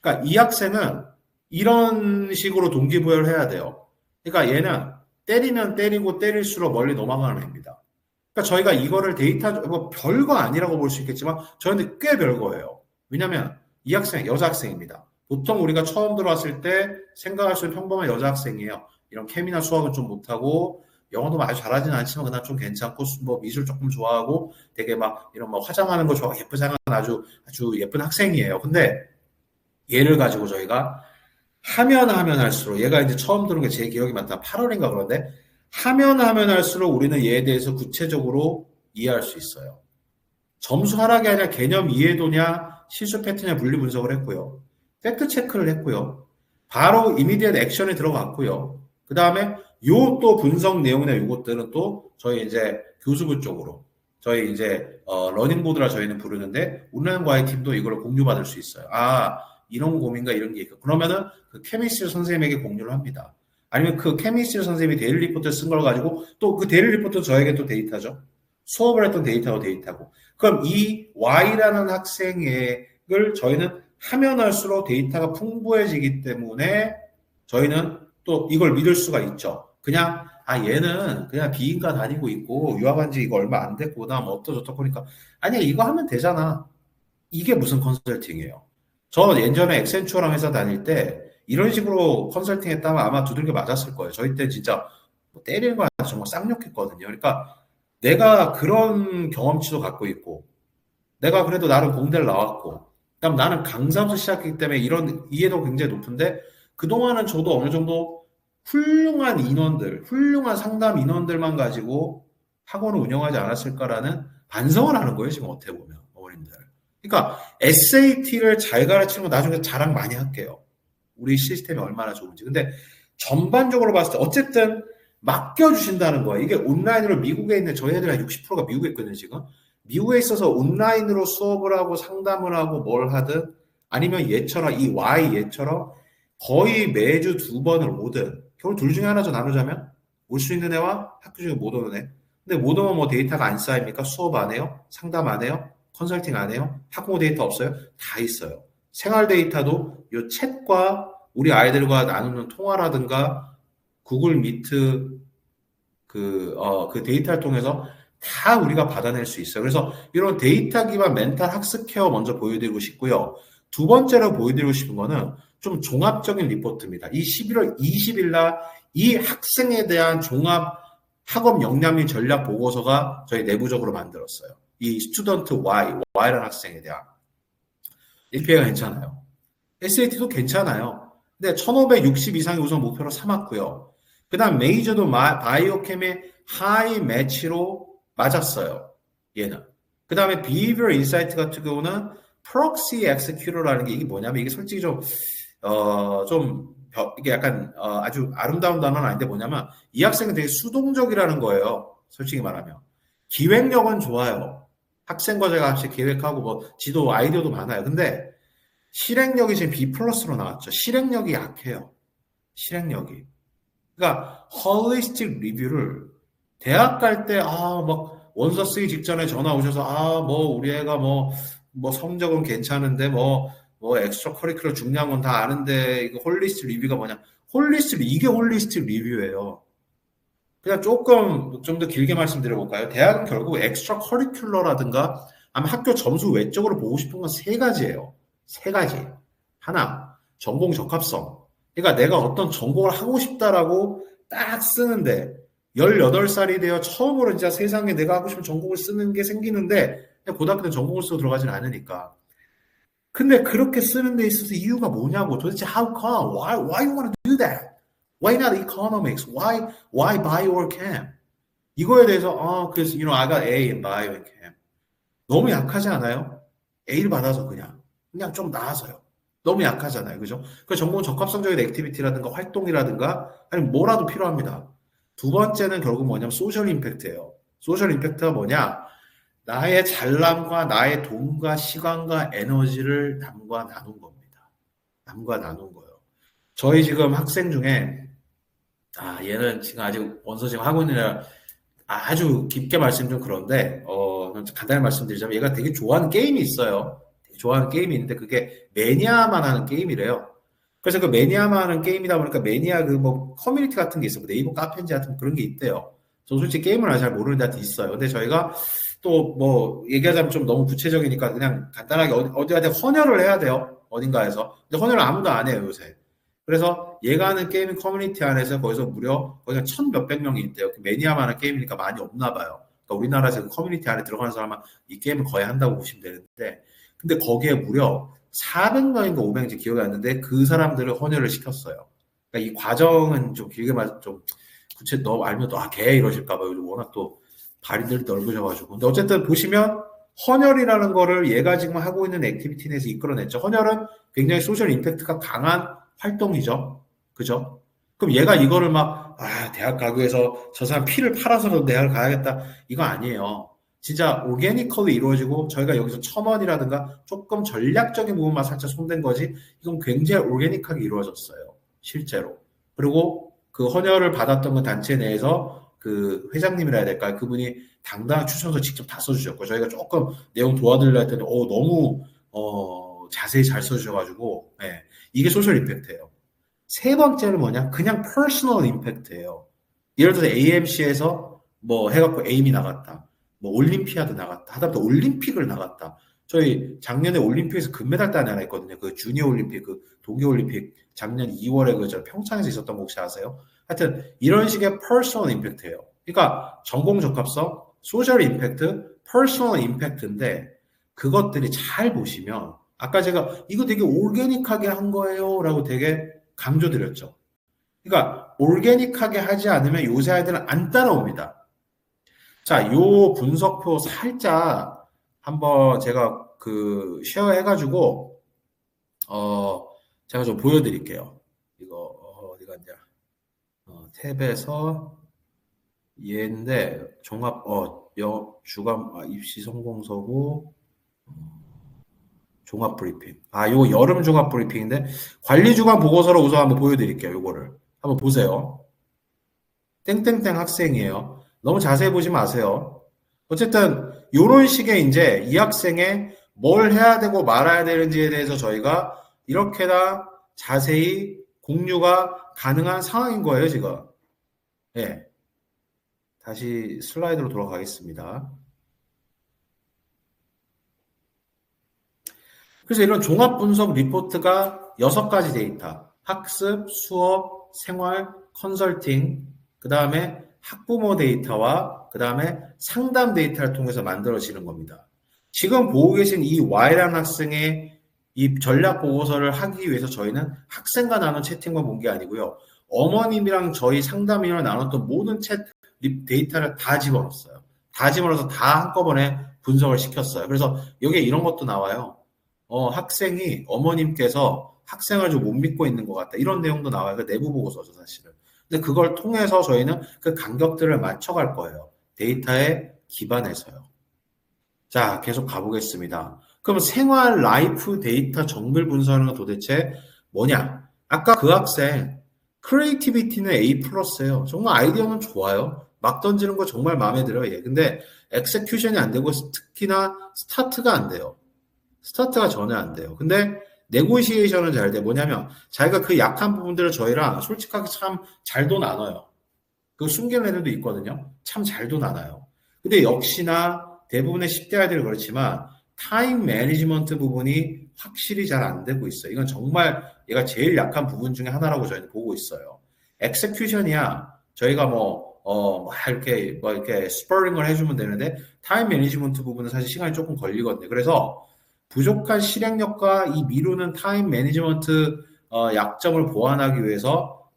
Speaker 1: 그러니까 이 학생은 이런 식으로 동기부여를 해야 돼요. 그러니까 얘는 때리면 때리고 때릴수록 멀리 넘어가는 애입니다. 그러니까 저희가 이거를 별거 아니라고 볼 수 있겠지만 저희는 꽤 별거예요. 왜냐면 이 학생, 여자 학생입니다. 보통 우리가 처음 들어왔을 때 생각할 수 있는 평범한 여자 학생이에요. 이런 케미나 수학은 좀 못하고 영어도 아주 잘하지는 않지만 그냥 좀 괜찮고 뭐 미술 조금 좋아하고 되게 막 이런 뭐 화장하는 거 좋아 예쁘게 생각하는 아주 예쁜 학생이에요. 근데 얘를 가지고 저희가 하면 할수록 얘가 이제 처음 들은 게 제 기억이 맞다. 8월인가 그런데 하면 할수록 우리는 얘에 대해서 구체적으로 이해할 수 있어요. 점수 하락이 아니라 개념 이해도냐 실수 패턴이냐 분리 분석을 했고요. 팩트 체크를 했고요. 바로 이미디엇 액션에 들어갔고요. 그 다음에 요 또 분석 내용이나 요것들은 또 저희 이제 교수부 쪽으로 저희 이제 러닝보드라 저희는 부르는데 온라인 과외 팀도 이걸 공유받을 수 있어요. 아 이런 고민과 이런 게 있고 그러면은 그 케미스트리 선생님에게 공유를 합니다. 아니면 그 케미스트리 선생님이 데일리 리포트를 쓴 걸 가지고 또 그 데일리 리포트 저에게 또 데이터죠. 수업을 했던 데이터고 그럼 이 Y라는 학생을 저희는 하면 할수록 데이터가 풍부해지기 때문에 저희는 또 이걸 믿을 수가 있죠. 그냥 얘는 그냥 비인가 다니고 있고 유학한 지 이거 얼마 안 됐고 그다음 어떠저떠 보니까 아니야 이거 하면 되잖아. 이게 무슨 컨설팅이에요. 저 예전에 엑센추어랑 회사 다닐 때 이런 식으로 컨설팅 했다면 아마 두들겨 맞았을 거예요. 저희 때 진짜 뭐 때리는 거 아니라 정말 쌍욕했거든요. 그러니까 내가 그런 경험치도 갖고 있고 내가 그래도 나름 공대를 나왔고 그다음 나는 강사부터 시작했기 때문에 이런 이해도 굉장히 높은데 그동안은 저도 어느 정도 훌륭한 인원들, 훌륭한 상담 인원들만 가지고 학원을 운영하지 않았을까라는 반성을 하는 거예요. 지금 어떻게 보면 어머님들. 그러니까 SAT를 잘 가르치는 거 나중에 자랑 많이 할게요. 우리 시스템이 얼마나 좋은지. 근데 전반적으로 봤을 때 어쨌든 맡겨주신다는 거예요. 이게 온라인으로 미국에 있는 저희 애들 한 60%가 미국에 있거든요, 지금. 미국에 있어서 온라인으로 수업을 하고 상담을 하고 뭘 하든 아니면 얘처럼 이 Y 얘처럼 거의 매주 2번을 오든 결국 둘 중에 하나죠. 나누자면 올 수 있는 애와 학교 중에 못 오는 애. 근데 못 오면 뭐 데이터가 안 쌓입니까? 수업 안 해요? 상담 안 해요? 컨설팅 안 해요? 학부모 데이터 없어요? 다 있어요. 생활 데이터도 이 챗과 우리 아이들과 나누는 통화라든가 구글 미트 그 데이터를 통해서 다 우리가 받아낼 수 있어요. 그래서 이런 데이터 기반 멘탈 학습 케어 먼저 보여드리고 싶고요. 두 번째로 보여드리고 싶은 거는 좀 종합적인 리포트입니다. 이 11월 20일 날 이 학생에 대한 종합 학업 역량 및 전략 보고서가 저희 내부적으로 만들었어요. 이 스튜던트 Y라는 학생에 대한 1PA가 괜찮아요. SAT도 괜찮아요. 근데 1560 이상이 우선 목표로 삼았고요. 그 다음 메이저도 바이오캠의 하이 매치로 맞았어요. 얘는. 그 다음에 Behavior Insight 같은 경우는 Proxy Executor라는 게 이게 뭐냐면 이게 솔직히 이게 약간 아주 아름다운 단어는 아닌데 뭐냐면 이 학생은 되게 수동적이라는 거예요. 솔직히 말하면. 기획력은 좋아요. 학생과 제가 같이 계획하고 뭐 지도 아이디어도 많아요. 근데 실행력이 지금 B 플러스로 나왔죠. 실행력이 약해요. 실행력이. 그러니까 홀리스틱 리뷰를 대학 갈 때 막 원서 쓰기 직전에 전화 오셔서 우리 애가 뭐 성적은 괜찮은데 뭐 엑스트라 커리큘러 중요한 건 다 아는데 이거 홀리스틱 리뷰가 뭐냐? 이게 홀리스틱 리뷰예요. 그냥 조금 좀 더 길게 말씀드려 볼까요? 대학은 결국 엑스트라 커리큘러라든가 아마 학교 점수 외적으로 보고 싶은 건 세 가지예요. 세 가지. 하나, 전공 적합성. 그러니까 내가 어떤 전공을 하고 싶다라고 딱 쓰는데 18살이 되어 처음으로 진짜 세상에 내가 하고 싶은 전공을 쓰는 게 생기는데 고등학교 때 전공을 쓰고 들어가지는 않으니까. 근데 그렇게 쓰는 데 있어서 이유가 뭐냐고. 도대체 how come? Why you want to do that? Why not economics? Why bio or chem? 이거에 대해서 그래서 I got A in bio and chem. 너무 약하지 않아요? A를 받아서 그냥 좀 나아서요. 너무 약하잖아요. 그죠? 그 전공 적합성적인 액티비티라든가 활동이라든가 아니면 뭐라도 필요합니다. 두 번째는 결국 뭐냐면 소셜 임팩트예요. 소셜 임팩트가 뭐냐? 나의 잘남과 나의 돈과 시간과 에너지를 남과 나눈 겁니다. 남과 나눈 거예요. 저희 지금 학생 중에 얘는 지금 아직 원서 지금 하고 있느라 아주 깊게 말씀 좀 그런데 간단히 말씀드리자면 얘가 되게 좋아하는 게임이 있어요. 좋아하는 게임이 있는데 그게 매니아만 하는 게임이래요. 그래서 그 매니아만 하는 게임이다 보니까 매니아 커뮤니티 같은 게 있어요. 네이버 카페인지 같은 그런 게 있대요. 저 솔직히 게임을 잘 모르는 데한테 있어요. 근데 저희가 또 얘기하자면 좀 너무 구체적이니까 그냥 간단하게 어디한테 헌혈을 해야 돼요. 어딘가에서. 근데 헌혈을 아무도 안 해요, 요새. 그래서 얘가 하는 게이밍 커뮤니티 안에서 거기서 무려 거기가 천 몇백 명이 있대요. 매니아만한 게임이니까 많이 없나 봐요. 그러니까 우리나라에서 그 커뮤니티 안에 들어가는 사람은 이 게임을 거의 한다고 보시면 되는데, 근데 거기에 무려 400명인가 500명인지 기억이 안 나는데 그 사람들을 헌혈을 시켰어요. 그러니까 이 과정은 좀 길게 말, 좀 구체 너 알면 또 개 이러실까봐 요즘 워낙 또 발인들이 넓으셔가지고. 근데 어쨌든 보시면 헌혈이라는 거를 얘가 지금 하고 있는 액티비티 내에서 이끌어냈죠. 헌혈은 굉장히 소셜 임팩트가 강한 활동이죠. 그죠? 그럼 얘가 이거를 막, 대학 가기 위해서 저 사람 피를 팔아서라도 대학을 가야겠다. 이거 아니에요. 진짜 오게니컬로 이루어지고 저희가 여기서 첨언이라든가 조금 전략적인 부분만 살짝 손댄 거지 이건 굉장히 오게닉하게 이루어졌어요. 실제로. 그리고 그 헌혈을 받았던 그 단체 내에서 그 회장님이라 해야 될까요? 그분이 당당한 추천서 직접 다 써주셨고 저희가 조금 내용 도와드리려 했더니 너무 자세히 잘 써주셔가지고 네. 이게 소셜 임팩트예요. 세 번째는 뭐냐? 그냥 퍼스널 임팩트예요. 예를 들어서 AMC에서 뭐 해갖고 에임이 나갔다. 뭐 올림피아드 나갔다. 하다보다 올림픽을 나갔다. 저희 작년에 올림픽에서 금메달 딴 하나 있거든요. 그 주니어 올림픽, 그 동계올림픽 작년 2월에 저 평창에서 있었던 거 혹시 아세요? 하여튼 이런 식의 퍼스널 임팩트예요. 그러니까 전공 적합성, 소셜 임팩트, 퍼스널 임팩트인데 그것들이 잘 보시면 아까 제가 이거 되게 오르게닉하게 한 거예요 라고 되게 강조드렸죠. 그러니까 오르게닉하게 하지 않으면 요새 아이들은 안 따라옵니다. 자, 요 분석표 살짝 한번 제가 그 쉐어 해가지고 제가 좀 보여드릴게요. 이거 어디 갔냐? 탭에서 얘인데 종합 주간 입시 성공서고 종합 브리핑. 요거 여름 종합 브리핑인데 관리 주간 보고서로 우선 한번 보여드릴게요. 요거를 한번 보세요. 땡땡땡 학생이에요. 너무 자세히 보지 마세요. 어쨌든 요런 식의 이제 이 학생의 뭘 해야 되고 말아야 되는지에 대해서 저희가 이렇게나 자세히 공유가 가능한 상황인 거예요, 지금. 네. 다시 슬라이드로 돌아가겠습니다. 그래서 이런 종합분석 리포트가 6가지 데이터, 학습, 수업, 생활, 컨설팅, 그 다음에 학부모 데이터와 그 다음에 상담 데이터를 통해서 만들어지는 겁니다. 지금 보고 계신 이 Y라는 학생의 이 전략 보고서를 하기 위해서 저희는 학생과 나눈 채팅만 본 게 아니고요. 어머님이랑 저희 상담인을 나눴던 모든 데이터를 다 집어넣었어요. 다 집어넣어서 다 한꺼번에 분석을 시켰어요. 그래서 여기에 이런 것도 나와요. 학생이 어머님께서 학생을 좀 못 믿고 있는 것 같다. 이런 내용도 나와요. 그 내부 보고서죠, 사실은. 근데 그걸 통해서 저희는 그 간격들을 맞춰갈 거예요. 데이터에 기반해서요. 자, 계속 가보겠습니다. 그럼 생활 라이프 데이터 정글 분석은 도대체 뭐냐? 아까 그 학생 크리에이티비티는 A+예요. 정말 아이디어는 좋아요. 막 던지는 거 정말 마음에 들어요. 예. 근데 엑세큐션이 안 되고 특히나 스타트가 안 돼요. 스타트가 전혀 안 돼요. 근데 네고시에이션은 잘 돼. 뭐냐면 자기가 그 약한 부분들을 저희랑 솔직하게 참 잘도 나눠요. 그 숨기는 애들도 있거든요. 참 잘도 나눠요. 근데 역시나 대부분의 10대 아이들은 그렇지만 타임 매니지먼트 부분이 확실히 잘 안 되고 있어요. 이건 정말 얘가 제일 약한 부분 중에 하나라고 저희는 보고 있어요. 엑세큐션이야 저희가 이렇게 스퍼링을 해주면 되는데 타임 매니지먼트 부분은 사실 시간이 조금 걸리거든요. 그래서 부족한 실행력과 이 미루는 타임 매니지먼트 약점을 보완하기 위해서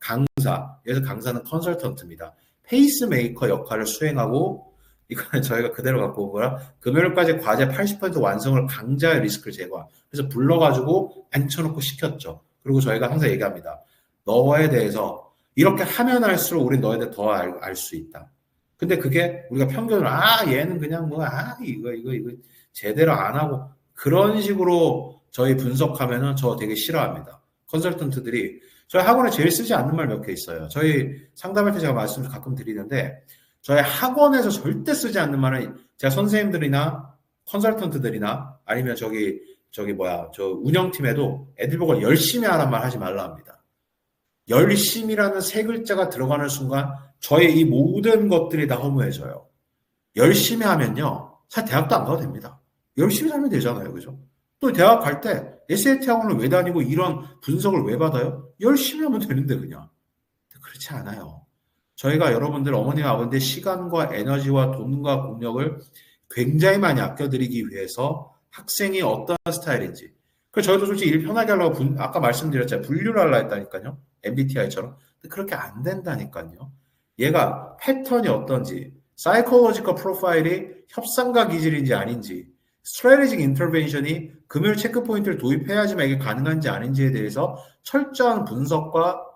Speaker 1: 여기서 강사는 컨설턴트입니다. 페이스메이커 역할을 수행하고 이거는 저희가 그대로 갖고 온 거라 금요일까지 과제 80% 완성을 강자의 리스크를 제거한. 그래서 불러가지고 앉혀놓고 시켰죠. 그리고 저희가 항상 얘기합니다. 너에 대해서 이렇게 하면 할수록 우린 너에 대해 더 알 수 있다. 근데 그게 우리가 편견을 얘는 그냥 이거 제대로 안 하고 그런 식으로 저희 분석하면은 저 되게 싫어합니다. 컨설턴트들이 저희 학원에 제일 쓰지 않는 말 몇 개 있어요. 저희 상담할 때 제가 말씀 가끔 드리는데 저희 학원에서 절대 쓰지 않는 말은 제가 선생님들이나 컨설턴트들이나 아니면 저 운영팀에도 애들 보고 열심히 하란 말 하지 말라 합니다. 열심이라는 세 글자가 들어가는 순간 저의 이 모든 것들이 다 허무해져요. 열심히 하면요. 사실 대학도 안 가도 됩니다. 열심히 살면 되잖아요. 그죠? 또 대학 갈 때 SAT 학원을 왜 다니고 이런 분석을 왜 받아요? 열심히 하면 되는데 그냥. 그렇지 않아요. 저희가 여러분들 어머니와 아버지의 시간과 에너지와 돈과 공력을 굉장히 많이 아껴드리기 위해서 학생이 어떤 스타일인지. 그래서 저희도 솔직히 일 편하게 하려고 아까 말씀드렸잖아요. 분류를 하려 했다니까요. MBTI처럼. 근데 그렇게 안 된다니까요. 얘가 패턴이 어떤지, 사이콜로지컬 프로파일이 협상가 기질인지 아닌지, 스트래티직 인터벤션이 금요일 체크 포인트를 도입해야지만 이게 가능한지 아닌지에 대해서 철저한 분석과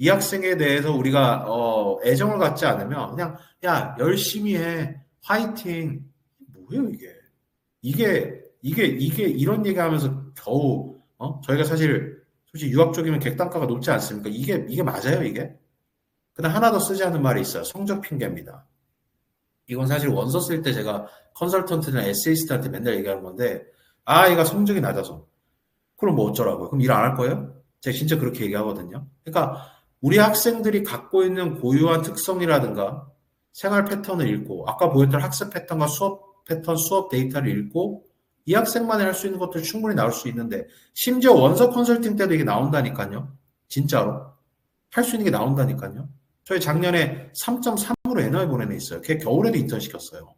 Speaker 1: 이 학생에 대해서 우리가 애정을 갖지 않으면 그냥 야 열심히 해 화이팅 뭐예요 이게 이런 얘기하면서 겨우 저희가 사실 솔직히 유학 쪽이면 객단가가 높지 않습니까? 이게 맞아요 이게? 그다음 하나 더 쓰지 않은 말이 있어요. 성적 핑계입니다. 이건 사실 원서 쓸 때 제가 컨설턴트나 에세이스트한테 맨날 얘기하는 건데 얘가 성적이 낮아서 그럼 뭐 어쩌라고요? 그럼 일 안 할 거예요? 제가 진짜 그렇게 얘기하거든요. 그러니까 우리 학생들이 갖고 있는 고유한 특성이라든가 생활 패턴을 읽고 아까 보였던 학습 패턴과 수업 패턴, 수업 데이터를 읽고 이 학생만이 할 수 있는 것들 충분히 나올 수 있는데 심지어 원서 컨설팅 때도 이게 나온다니까요. 진짜로. 할 수 있는 게 나온다니까요. 저희 작년에 3.3으로 NI 보낸 애 있어요. 걔 겨울에도 인턴 시켰어요.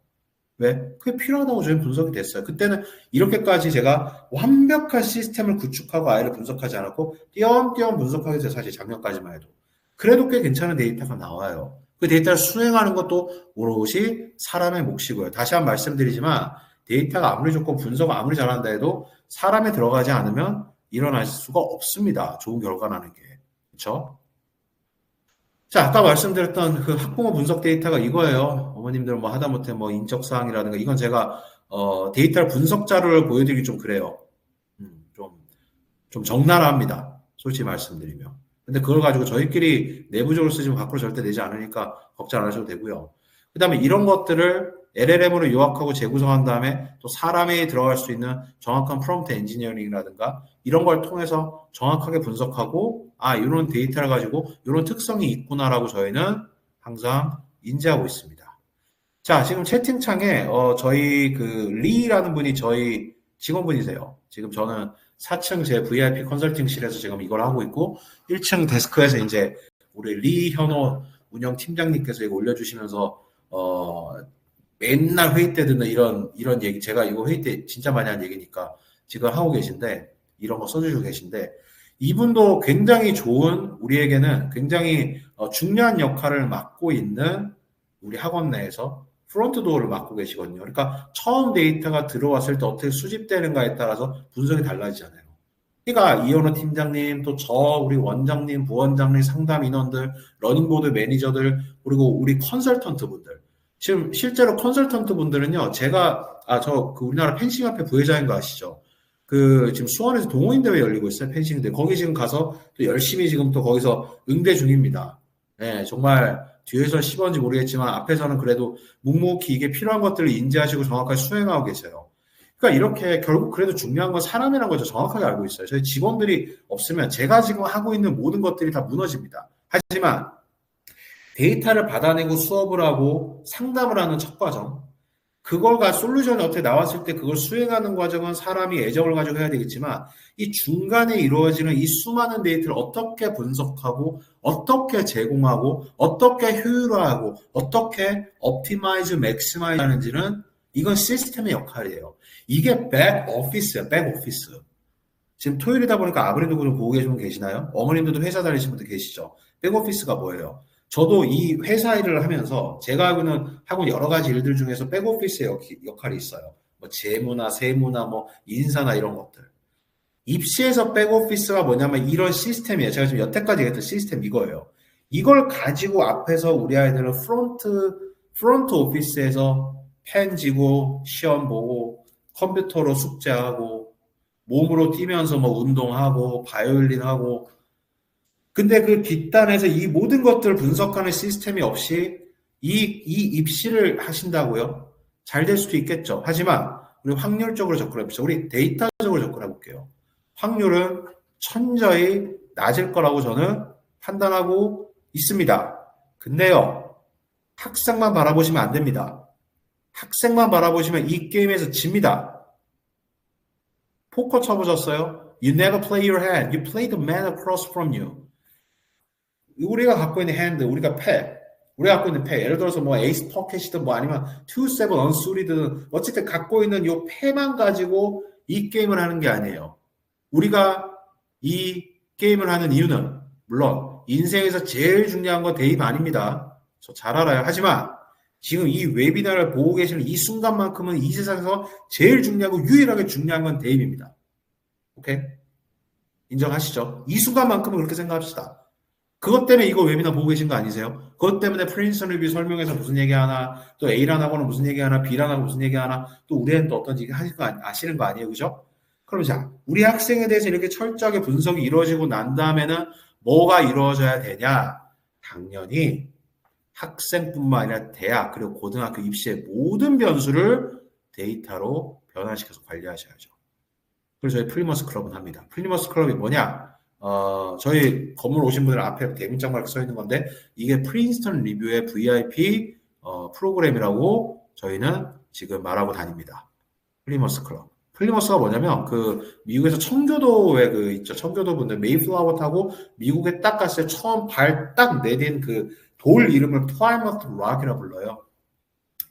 Speaker 1: 왜? 그게 필요하다고 저희 분석이 됐어요. 그때는 이렇게까지 제가 완벽한 시스템을 구축하고 아이를 분석하지 않았고 띄엄띄엄 분석하기 위해서 사실 작년까지만 해도 그래도 꽤 괜찮은 데이터가 나와요. 그 데이터를 수행하는 것도 오롯이 사람의 몫이고요. 다시 한번 말씀드리지만 데이터가 아무리 좋고 분석을 아무리 잘한다 해도 사람에 들어가지 않으면 일어날 수가 없습니다. 좋은 결과 나는 게. 그렇죠? 자, 아까 말씀드렸던 그 학부모 분석 데이터가 이거예요. 어머님들 뭐 하다못해 뭐 인적 사항이라든가 이건 제가 데이터 분석 자료를 보여드리기 좀 그래요. 좀, 좀 적나라합니다. 솔직히 말씀드리면. 근데 그걸 가지고 저희끼리 내부적으로 쓰지만 밖으로 절대 내지 않으니까 걱정 안 하셔도 되고요. 그 다음에 이런 것들을 LLM으로 요약하고 재구성한 다음에 또 사람이 들어갈 수 있는 정확한 프롬프트 엔지니어링이라든가 이런 걸 통해서 정확하게 분석하고 이런 데이터를 가지고 이런 특성이 있구나라고 저희는 항상 인지하고 있습니다. 자, 지금 채팅창에 저희 그 리라는 분이 저희 직원분이세요. 지금 저는 4층 제 VIP 컨설팅실에서 지금 이걸 하고 있고 1층 데스크에서 이제 우리 리현호 운영 팀장님께서 이거 올려주시면서 맨날 회의 때 듣는 이런 얘기 제가 이거 회의 때 진짜 많이 한 얘기니까 지금 하고 계신데 이런 거 써주시고 계신데 이분도 굉장히 좋은 우리에게는 굉장히 중요한 역할을 맡고 있는 우리 학원 내에서 프론트 도어를 맡고 계시거든요. 그러니까 처음 데이터가 들어왔을 때 어떻게 수집되는가에 따라서 분석이 달라지잖아요. 그러니까 이현호 팀장님, 또 저 우리 원장님, 부원장님, 상담 인원들, 러닝보드 매니저들, 그리고 우리 컨설턴트 분들. 지금 실제로 컨설턴트 분들은요, 제가 그 우리나라 펜싱 협회 부회장인 거 아시죠? 그 지금 수원에서 동호인 대회 열리고 있어요, 펜싱 대회. 거기 지금 가서 또 열심히 지금 또 거기서 응대 중입니다. 네, 정말 뒤에서 씹었는지 모르겠지만 앞에서는 그래도 묵묵히 이게 필요한 것들을 인지하시고 정확하게 수행하고 계세요. 그러니까 이렇게 결국 그래도 중요한 건 사람이라는 거죠. 정확하게 알고 있어요. 저희 직원들이 없으면 제가 지금 하고 있는 모든 것들이 다 무너집니다. 하지만 데이터를 받아내고 수업을 하고 상담을 하는 첫 과정, 그걸가 솔루션이 어떻게 나왔을 때 그걸 수행하는 과정은 사람이 애정을 가지고 해야 되겠지만 이 중간에 이루어지는 이 수많은 데이터를 어떻게 분석하고 어떻게 제공하고 어떻게 효율화하고 어떻게 옵티마이즈 맥시마이즈 하는지는 이건 시스템의 역할이에요. 이게 백오피스야, 백오피스. 지금 토요일이다 보니까 아버님도 그럼 보고 계신 분 계시나요? 어머님들도 회사 다니시는 분들 계시죠? 백오피스가 뭐예요? 저도 이 회사 일을 하면서 제가 알고는 하고 여러 가지 일들 중에서 백오피스의 역할이 있어요. 뭐 재무나 세무나 뭐 인사나 이런 것들. 입시에서 백오피스가 뭐냐면 이런 시스템이에요. 제가 지금 여태까지 얘기했던 시스템 이거예요. 이걸 가지고 앞에서 우리 아이들은 프론트 오피스에서 펜 쥐고 시험 보고 컴퓨터로 숙제하고 몸으로 뛰면서 뭐 운동하고 바이올린 하고 근데 그 뒷단에서 이 모든 것들을 분석하는 시스템이 없이 이 입시를 하신다고요? 잘 될 수도 있겠죠. 하지만 우리 확률적으로 접근해 봅시다. 우리 데이터적으로 접근해 볼게요. 확률은 천저히 낮을 거라고 저는 판단하고 있습니다. 근데요, 학생만 바라보시면 안 됩니다. 학생만 바라보시면 이 게임에서 집니다. 포커 쳐보셨어요? You never play your hand. You play the man across from you. 우리가 갖고 있는 hand, 우리가 갖고 있는 패, 예를 들어서 뭐 에이스 퍼켓이든 뭐 아니면 투 세븐 언수리든 어쨌든 갖고 있는 요 패만 가지고 이 게임을 하는 게 아니에요. 우리가 이 게임을 하는 이유는 물론 인생에서 제일 중요한 건 대입 아닙니다. 저 잘 알아요. 하지만 지금 이 웨비나를 보고 계시는 이 순간만큼은 이 세상에서 제일 중요하고 유일하게 중요한 건 대입입니다. 오케이? 인정하시죠? 이 순간만큼은 그렇게 생각합시다. 그것 때문에 이거 웨비나 보고 계신 거 아니세요? 그것 때문에 프린스턴 리뷰 설명에서 무슨 얘기하나, 또 A란 하고는 무슨 얘기하나, B란 하고 무슨 얘기하나, 또 우리는 또 어떤 얘기 하실 거 아시는 거 아니에요, 그죠? 그럼 자, 우리 학생에 대해서 이렇게 철저하게 분석이 이루어지고 난 다음에는 뭐가 이루어져야 되냐? 당연히 학생뿐만 아니라 대학 그리고 고등학교 입시의 모든 변수를 데이터로 변환시켜서 관리하셔야죠. 그래서 저희 플리머스 클럽은 합니다. 플리머스 클럽이 뭐냐? 저희 건물 오신 분들 앞에 대문짝 마크 써 있는 건데 이게 프린스턴 리뷰의 VIP 프로그램이라고 저희는 지금 말하고 다닙니다. 플리머스 클럽. 플리머스가 뭐냐면 그 미국에서 청교도에 그 있죠. 청교도 분들 메이플라워 타고 미국에 딱 갔을 때 처음 발 딱 내딘 그 돌 이름을 플라이머스 락이라 불러요.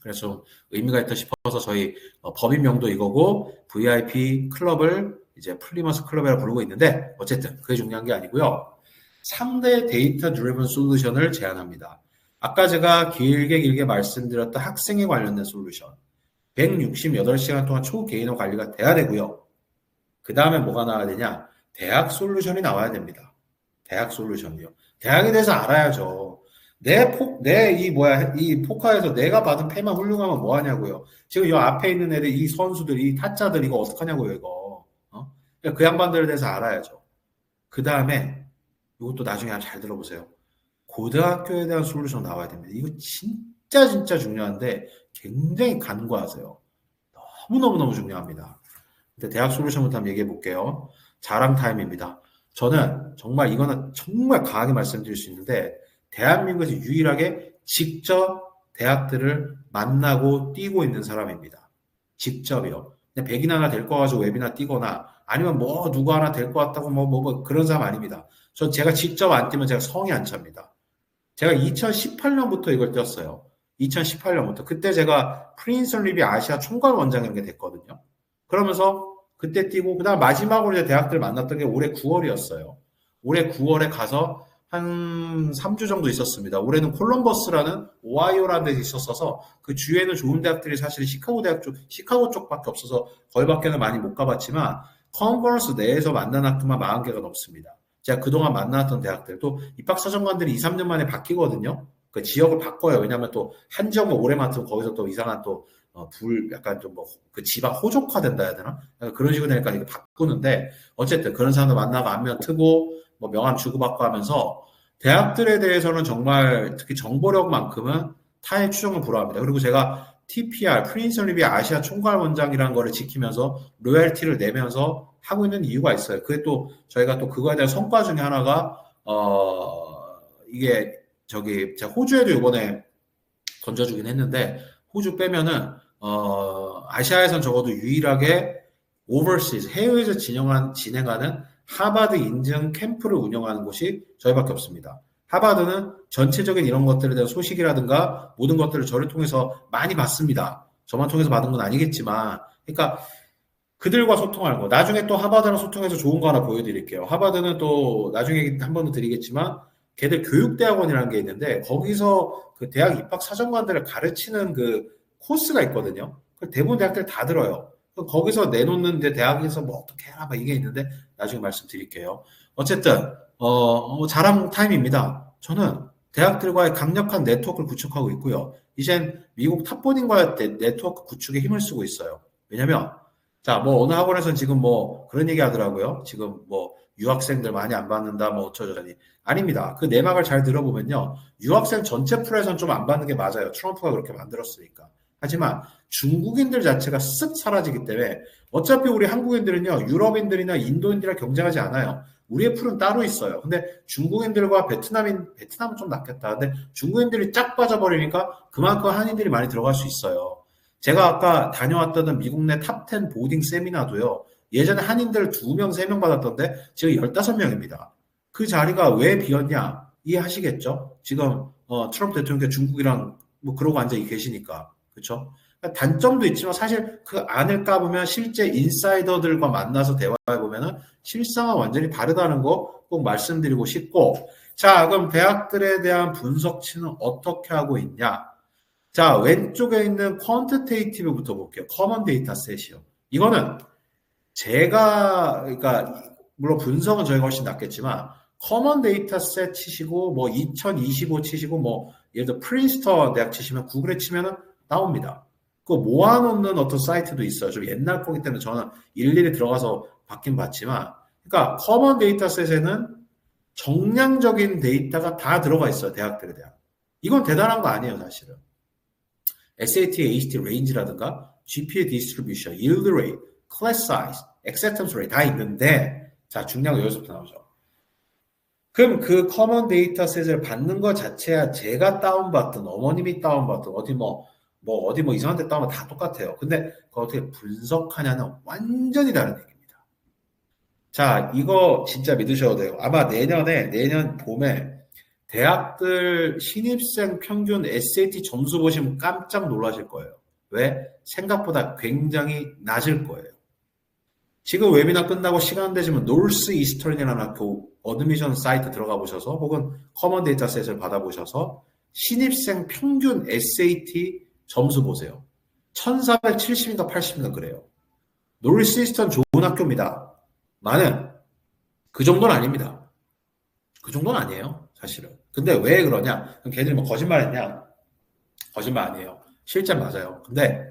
Speaker 1: 그래서 좀 의미가 있다 싶어서 저희 법인명도 이거고 VIP 클럽을 이제 플리머스 클럽이라고 부르고 있는데 어쨌든 그게 중요한 게 아니고요. 3대 데이터 드리븐 솔루션을 제안합니다. 아까 제가 길게 말씀드렸던 학생에 관련된 솔루션. 168시간 동안 초개인화 관리가 돼야 되고요. 그 다음에 뭐가 나와야 되냐? 대학 솔루션이 나와야 됩니다. 대학 솔루션이요. 대학에 대해서 알아야죠. 이 포카에서 내가 받은 패만 훌륭하면 뭐 하냐고요. 지금 이 앞에 있는 애들, 이 선수들, 이 타짜들 이거 어떡하냐고요, 이거. 그 양반들에 대해서 알아야죠. 그 다음에 이것도 나중에 잘 들어보세요. 고등학교에 대한 솔루션 나와야 됩니다. 이거 진짜 중요한데 굉장히 간과하세요. 너무너무 중요합니다. 대학 솔루션부터 한번 얘기해 볼게요. 자랑 타임입니다. 저는 정말 이거는 정말 강하게 말씀드릴 수 있는데 대한민국에서 유일하게 직접 대학들을 만나고 뛰고 있는 사람입니다. 직접이요. 근데 100인 하나 될 거 가지고 웹이나 뛰거나 아니면 뭐 누구 하나 될 것 같다고 뭐 그런 사람 아닙니다. 전 제가 직접 안 뛰면 제가 성이 안 찹니다. 제가 2018년부터 이걸 뛰었어요. 2018년부터. 그때 제가 프린스턴 리뷰 아시아 총괄 원장인 게 됐거든요. 그러면서 그때 뛰고 그다음 마지막으로 이제 대학들을 만났던 게 올해 9월이었어요. 올해 9월에 가서 한 3주 정도 있었습니다. 올해는 콜럼버스라는 오하이오라는 데서 있었어서 그 주위에는 좋은 대학들이 사실 시카고 쪽밖에 없어서 거기밖에는 많이 못 가봤지만 컨퍼런스 내에서 만난 학교만 40개가 넘습니다. 제가 그동안 만났던 대학들 또 입학사정관들이 2, 3년 만에 바뀌거든요. 그 지역을 바꿔요. 왜냐하면 또 한 지역만 오래 맡으면 거기서 또 이상한 또 약간 좀 그 지방 호족화된다 해야 되나? 그런 식으로 되니까 이거 바꾸는데 어쨌든 그런 사람들 만나고 안면 트고 뭐 명함 주고받고 하면서 대학들에 대해서는 정말 특히 정보력만큼은 타의 추종을 불허합니다. 그리고 제가 TPR, 프린스턴 리뷰 아시아 총괄 원장이라는 거를 지키면서 로열티를 내면서 하고 있는 이유가 있어요. 그게 또 저희가 또 그거에 대한 성과 중에 하나가 이게 제가 호주에도 이번에 던져주긴 했는데 호주 빼면은 아시아에선 적어도 유일하게 overseas 해외에서 진행하는 하버드 인증 캠프를 운영하는 곳이 저희밖에 없습니다. 하버드는 전체적인 이런 것들에 대한 소식이라든가 모든 것들을 저를 통해서 많이 받습니다. 저만 통해서 받은 건 아니겠지만 그러니까 그들과 소통하는 거. 나중에 또 하버드랑 소통해서 좋은 거 하나 보여드릴게요. 하버드는 또 나중에 한 번 더 드리겠지만 걔들 교육대학원이라는 게 있는데 거기서 그 대학 입학 사정관들을 가르치는 그 코스가 있거든요. 대부분 대학들 다 들어요. 거기서 내놓는데 대학에서 뭐 어떻게 해라 막 이게 있는데 나중에 말씀드릴게요. 어쨌든 자랑 타임입니다. 저는 대학들과의 강력한 네트워크를 구축하고 있고요. 이젠 미국 탑본인과의 네트워크 구축에 힘을 쓰고 있어요. 왜냐면 어느 학원에서는 지금 그런 얘기 하더라고요. 지금 유학생들 많이 안 받는다 어쩌저쩌니 아닙니다. 그 내막을 잘 들어보면요. 유학생 전체 풀에서는 좀 안 받는 게 맞아요. 트럼프가 그렇게 만들었으니까. 하지만 중국인들 자체가 쓱 사라지기 때문에 어차피 우리 한국인들은요. 유럽인들이나 인도인들이랑 경쟁하지 않아요. 우리의 풀은 따로 있어요. 근데 중국인들과 베트남은 좀 낫겠다. 근데 중국인들이 쫙 빠져버리니까 그만큼 한인들이 많이 들어갈 수 있어요. 제가 아까 다녀왔던 미국 내 탑10 보딩 세미나도요. 예전에 한인들 2명, 3명 받았던데 지금 15명입니다. 그 자리가 왜 비었냐? 이해하시겠죠? 지금 트럼프 대통령이 중국이랑 뭐 그러고 앉아 계시니까. 그렇죠? 단점도 있지만 사실 그 안을 까보면 실제 인사이더들과 만나서 대화해보면은 실상은 완전히 다르다는 거 꼭 말씀드리고 싶고, 자, 그럼 대학들에 대한 분석치는 어떻게 하고 있냐? 자, 왼쪽에 있는 퀀티테이티브부터 볼게요. 커먼 데이터 셋이요. 이거는 제가, 그러니까, 물론 분석은 저희가 훨씬 낫겠지만, 커먼 데이터 셋 치시고, 뭐, 2025 치시고, 뭐, 예를 들어 프린스턴 대학 치시면, 구글에 치면은 나옵니다. 그거 모아놓는 어떤 사이트도 있어요. 좀 옛날 거기 때문에 저는 일일이 들어가서 받긴 봤지만, 그러니까, 커먼 데이터 셋에는 정량적인 데이터가 다 들어가 있어요. 대학들에 대한. 이건 대단한 거 아니에요, 사실은. SAT, ACT 레인지라든가, GPA 디스트리뷰션, yield rate, class size, acceptance rate 다 있는데, 자, 중요한 거 여기서부터 나오죠. 그럼 그 커먼 데이터셋을 받는 것 자체야 제가 다운받든 어머님이 다운받든 어디 뭐 이상한 데 다운받든 다 똑같아요. 근데 그걸 어떻게 분석하냐는 완전히 다른 얘기입니다. 자, 이거 진짜 믿으셔도 돼요. 아마 내년 봄에 대학들 신입생 평균 SAT 점수 보시면 깜짝 놀라실 거예요. 왜? 생각보다 굉장히 낮을 거예요. 지금 웨비나 끝나고 시간 되시면 노스 이스턴이라는 학교 어드미션 사이트 들어가 보셔서 혹은 커먼 데이터셋을 받아보셔서 신입생 평균 SAT 점수 보세요. 1470인가 80인가 그래요. 노스 이스턴 좋은 학교입니다. 많은 그 정도는 아닙니다. 그 정도는 아니에요. 사실은. 근데 왜 그러냐? 그럼 걔들이 뭐 거짓말 했냐? 거짓말 아니에요. 실제 맞아요. 근데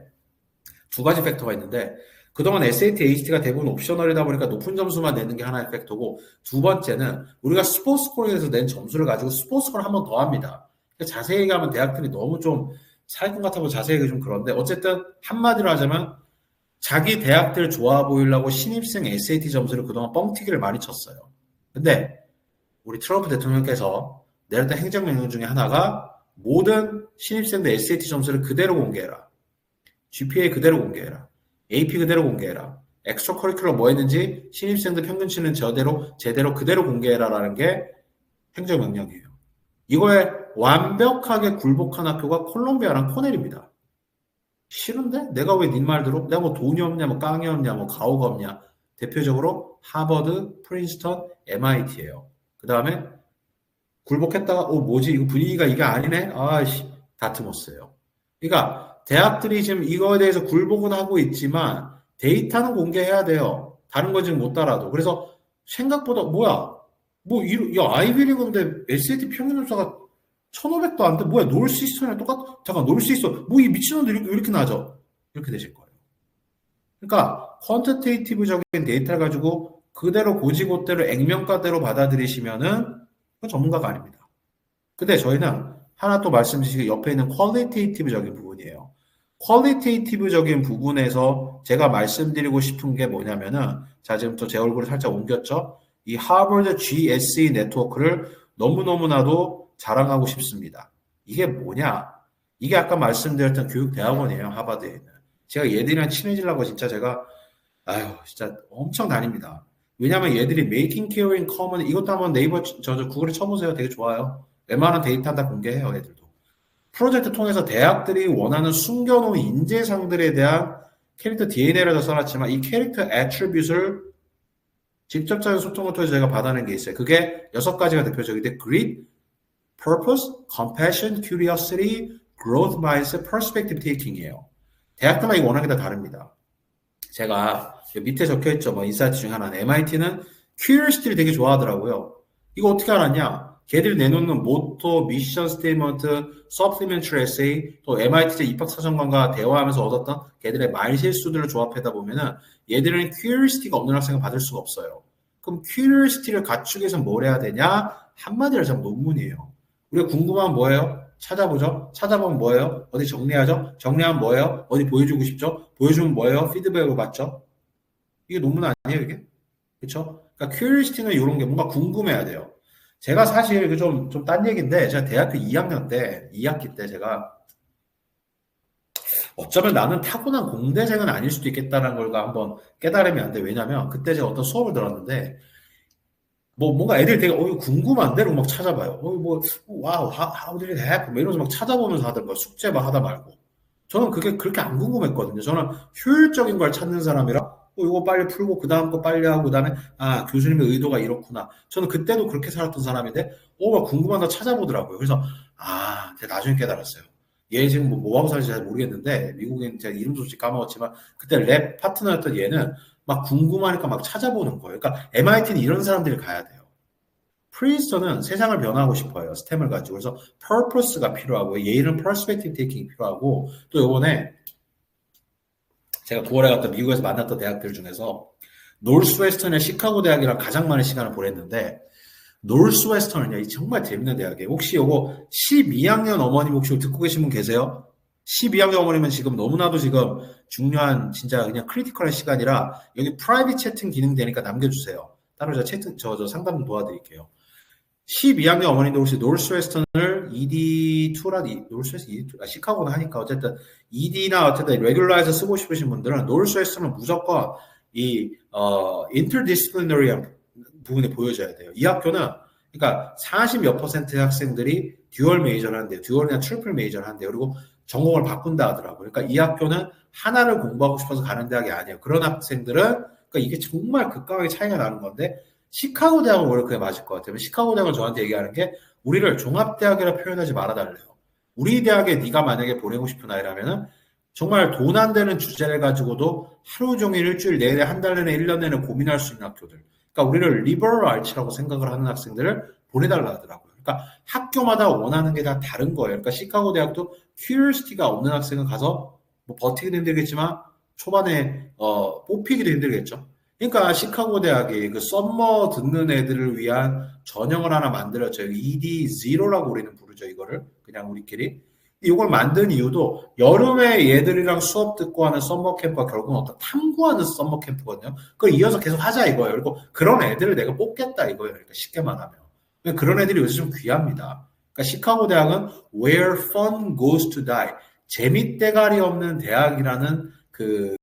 Speaker 1: 두 가지 팩터가 있는데 그동안 SAT, ACT가 대부분 옵셔널이다 보니까 높은 점수만 내는 게 하나의 팩터고 두 번째는 우리가 스포츠스코어에서 낸 점수를 가지고 스포츠스코어를 한 번 더 합니다. 자세히 얘기하면 대학들이 너무 좀 사기꾼 같아 보고 자세히 얘기 좀 그런데 어쨌든 한마디로 하자면 자기 대학들 좋아 보이려고 신입생 SAT 점수를 그동안 뻥튀기를 많이 쳤어요. 근데 우리 트럼프 대통령께서 내렸던 행정명령 중에 하나가 모든 신입생들 SAT 점수를 그대로 공개해라. GPA 그대로 공개해라. AP 그대로 공개해라. 엑스트라 커리큘럼 뭐 했는지 신입생들 평균치는 제대로 그대로 공개해라라는 게 행정명령이에요. 이거에 완벽하게 굴복한 학교가 콜롬비아랑 코넬입니다. 싫은데? 내가 왜 네 말 들어? 내가 뭐 돈이 없냐, 뭐 깡이 없냐, 뭐 가오가 없냐. 대표적으로 하버드, 프린스턴, MIT예요. 그 다음에 굴복했다가 뭐지? 이거 분위기가 이게 아니네? 아이씨, 다트머스예요. 그러니까 대학들이 지금 이거에 대해서 굴복은 하고 있지만 데이터는 공개해야 돼요. 다른 건 지금 못 따라도. 그래서 생각보다 뭐야? 아이비리그인데 SAT 평균 점수가 1500도 안 돼. 뭐야? 놀 수 있어요. 잠깐, 놀 수 있어. 뭐 이 미친놈들 이렇게 나죠? 이렇게 되실 거예요. 그러니까 퀀티테이티브적인 데이터를 가지고 그대로 고지고대로 액면가대로 받아들이시면은 그건 전문가가 아닙니다. 근데 저희는 하나 또 말씀드리기 옆에 있는 퀄리테이티브적인 부분이에요. 퀄리테이티브적인 부분에서 제가 말씀드리고 싶은 게 뭐냐면은 자 지금 또 제 얼굴을 살짝 옮겼죠. 이 하버드 GSE 네트워크를 너무너무나도 자랑하고 싶습니다. 이게 뭐냐? 이게 아까 말씀드렸던 교육대학원이에요. 하버드에 있는. 제가 얘들이랑 친해지려고 진짜 제가 진짜 엄청 다닙니다. 왜냐면 얘들이 Making Caring Common 이것도 한번 네이버 구글에 쳐보세요. 되게 좋아요. 웬만한 데이터 다 공개해요. 애들도. 프로젝트 통해서 대학들이 원하는 숨겨놓은 인재상들에 대한 캐릭터 DNA를 써놨지만 이 캐릭터 애트리뷰트를 직접적인 소통을 통해서 제가 받아낸 게 있어요. 그게 6가지가 대표적인데 Grit, Purpose, Compassion, Curiosity, Growth Mindset, Perspective Taking이에요. 대학들마다 이거 원하는 게 다 다릅니다. 제가 밑에 적혀있죠. 뭐 인사이트 중에 하나는 MIT는 Curiosity를 되게 좋아하더라고요. 이거 어떻게 알았냐? 걔들이 내놓는 모토, 미션 스테이먼트, 서플리멘터리 에세이, 또 MIT 입학사정관과 대화하면서 얻었던 걔들의 말실수들을 조합하다 보면은 얘들은 Curiosity가 없는 학생을 받을 수가 없어요. 그럼 Curiosity를 갖추기 위해서 뭘 해야 되냐? 한마디로 하자면 논문이에요. 우리가 궁금한 뭐예요? 찾아보죠. 찾아보면 뭐예요? 어디 정리하죠. 정리하면 뭐예요? 어디 보여주고 싶죠. 보여주면 뭐예요? 피드백을 받죠. 이게 논문 아니에요, 이게? 그렇죠? 그러니까 Curiosity는 이런 게 뭔가 궁금해야 돼요. 제가 사실 좀 딴 얘기인데 제가 대학교 2학년 때 2학기 때 제가 어쩌면 나는 타고난 공대생은 아닐 수도 있겠다는 걸 한번 깨달으면 안 돼. 왜냐면 그때 제가 어떤 수업을 들었는데 뭐 뭔가 애들 되게 궁금한데 이러고 막 찾아봐요. 뭐 와우 how did it happen? 뭐 이러면서 막 찾아보면서 하던 거 숙제 막 하다 말고 저는 그게 그렇게 안 궁금했거든요. 저는 효율적인 걸 찾는 사람이라 이거 빨리 풀고 그 다음 거 빨리 하고 그다음에 아 교수님의 의도가 이렇구나. 저는 그때도 그렇게 살았던 사람인데 막 궁금하다 찾아보더라고요. 그래서 제가 나중에 깨달았어요. 얘 지금 뭐 하고 사는지 잘 모르겠는데 미국인 제가 이름도 솔직히 까먹었지만 그때 랩 파트너였던 얘는 막 궁금하니까 막 찾아보는 거예요. 그러니까 MIT는 이런 사람들이 가야 돼요. 프린스턴은 세상을 변화하고 싶어요. 스템을 가지고. 그래서 purpose가 필요하고 예일은 perspective taking이 필요하고 또 요번에 제가 9월에 갔던 미국에서 만났던 대학들 중에서 노스웨스턴이나 시카고 대학이랑 가장 많은 시간을 보냈는데 노스웨스턴은요 정말 재밌는 대학이에요. 혹시 요거 12학년 어머님 혹시 듣고 계신 분 계세요? 12학년 어머니면 지금 너무나도 지금 중요한 진짜 그냥 크리티컬한 시간이라 여기 프라이빗 채팅 기능 되니까 남겨주세요. 따로 제가 채팅 저 상담 좀 도와드릴게요. 12학년 어머님도 혹시 노스웨스턴을 ED2라 노스웨스턴 ED2 시카고는 하니까 어쨌든 ED나 어쨌든 레귤러에서 쓰고 싶으신 분들은 노스웨스턴은 무조건 이 interdisciplinary한 부분이 보여져야 돼요. 이 학교는 그러니까 40몇 퍼센트의 학생들이 듀얼 메이저를 한대요. 듀얼이나 트리플 메이저를 한대요. 그리고 전공을 바꾼다 하더라고요. 그러니까 이 학교는 하나를 공부하고 싶어서 가는 대학이 아니에요. 그런 학생들은 그러니까 이게 정말 극강의 차이가 나는 건데 시카고 대학은 오히려 그게 맞을 것 같아요. 시카고 대학은 저한테 얘기하는 게 우리를 종합대학이라 표현하지 말아달래요. 우리 대학에 네가 만약에 보내고 싶은 아이라면은 정말 돈 안 되는 주제를 가지고도 하루 종일 일주일 내내 한 달 내내 1년 내내 고민할 수 있는 학교들. 그러니까 우리를 리버럴 아츠라고 생각을 하는 학생들을 보내달라 하더라고요. 그러니까 학교마다 원하는 게 다 다른 거예요. 그러니까 시카고 대학도 큐리오시티가 없는 학생은 가서 뭐 버티기도 힘들겠지만 초반에 뽑히기도 힘들겠죠. 그러니까 시카고 대학이 그 썸머 듣는 애들을 위한 전형을 하나 만들었죠. ED0라고 우리는 부르죠. 이거를 그냥 우리끼리. 이걸 만든 이유도 여름에 얘들이랑 수업 듣고 하는 썸머 캠프가 결국은 어떤 탐구하는 썸머 캠프거든요. 그걸 이어서 계속 하자 이거예요. 그리고 그런 애들을 내가 뽑겠다 이거예요. 그러니까 쉽게 말하면. 그런 애들이 요새 좀 귀합니다. 그러니까 시카고 대학은 Where Fun Goes to Die. 재밌대가리 없는 대학이라는 그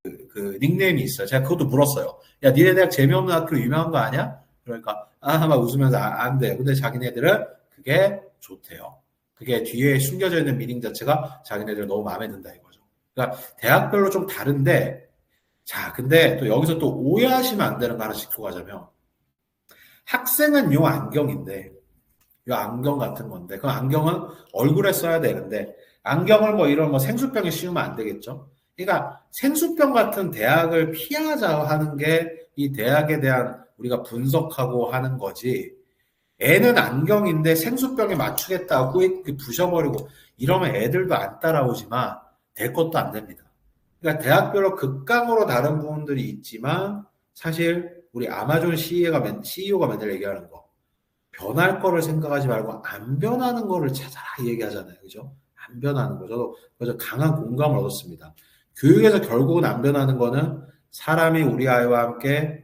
Speaker 1: 닉네임이 있어요. 제가 그것도 물었어요. 야, 니네 대학 재미없는 학교로 유명한 거 아니야? 그러니까, 막 웃으면서, 안 돼. 근데 자기네들은 그게 좋대요. 그게 뒤에 숨겨져 있는 미닝 자체가 자기네들 너무 마음에 든다 이거죠. 그러니까, 대학별로 좀 다른데, 자, 근데 또 여기서 또 오해하시면 안 되는 거 하나 짚고 가자면, 학생은 요 안경인데, 요 안경 같은 건데, 그 안경은 얼굴에 써야 되는데, 안경을 뭐 이런 뭐 생수병에 씌우면 안 되겠죠? 그러니까 생수병 같은 대학을 피하자 하는 게 이 대학에 대한 우리가 분석하고 하는 거지. 애는 안경인데 생수병에 맞추겠다고 부셔버리고 이러면 애들도 안 따라오지만 될 것도 안 됩니다. 그러니까 대학별로 극강으로 다른 부분들이 있지만 사실 우리 아마존 CEO가 맨날 얘기하는 거 변할 거를 생각하지 말고 안 변하는 거를 찾아라 얘기하잖아요. 그죠? 안 변하는 거. 저도 그래서 강한 공감을 얻었습니다. 교육에서 결국은 안 변하는 거는 사람이 우리 아이와 함께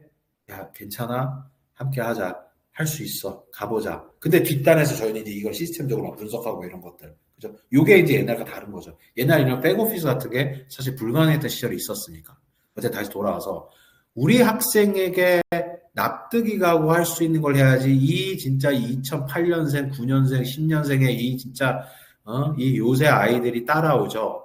Speaker 1: 야 괜찮아 함께 하자 할 수 있어 가보자. 근데 뒷단에서 저희는 이제 이걸 시스템적으로 분석하고 이런 것들 그죠? 요게 이제 옛날과 다른 거죠. 옛날에는 백오피스 같은 게 사실 불가능했던 시절이 있었으니까. 어제 다시 돌아와서 우리 학생에게 납득이 가고 할 수 있는 걸 해야지 이 진짜 2008년생, 9년생, 10년생의 이 진짜 이 요새 아이들이 따라오죠.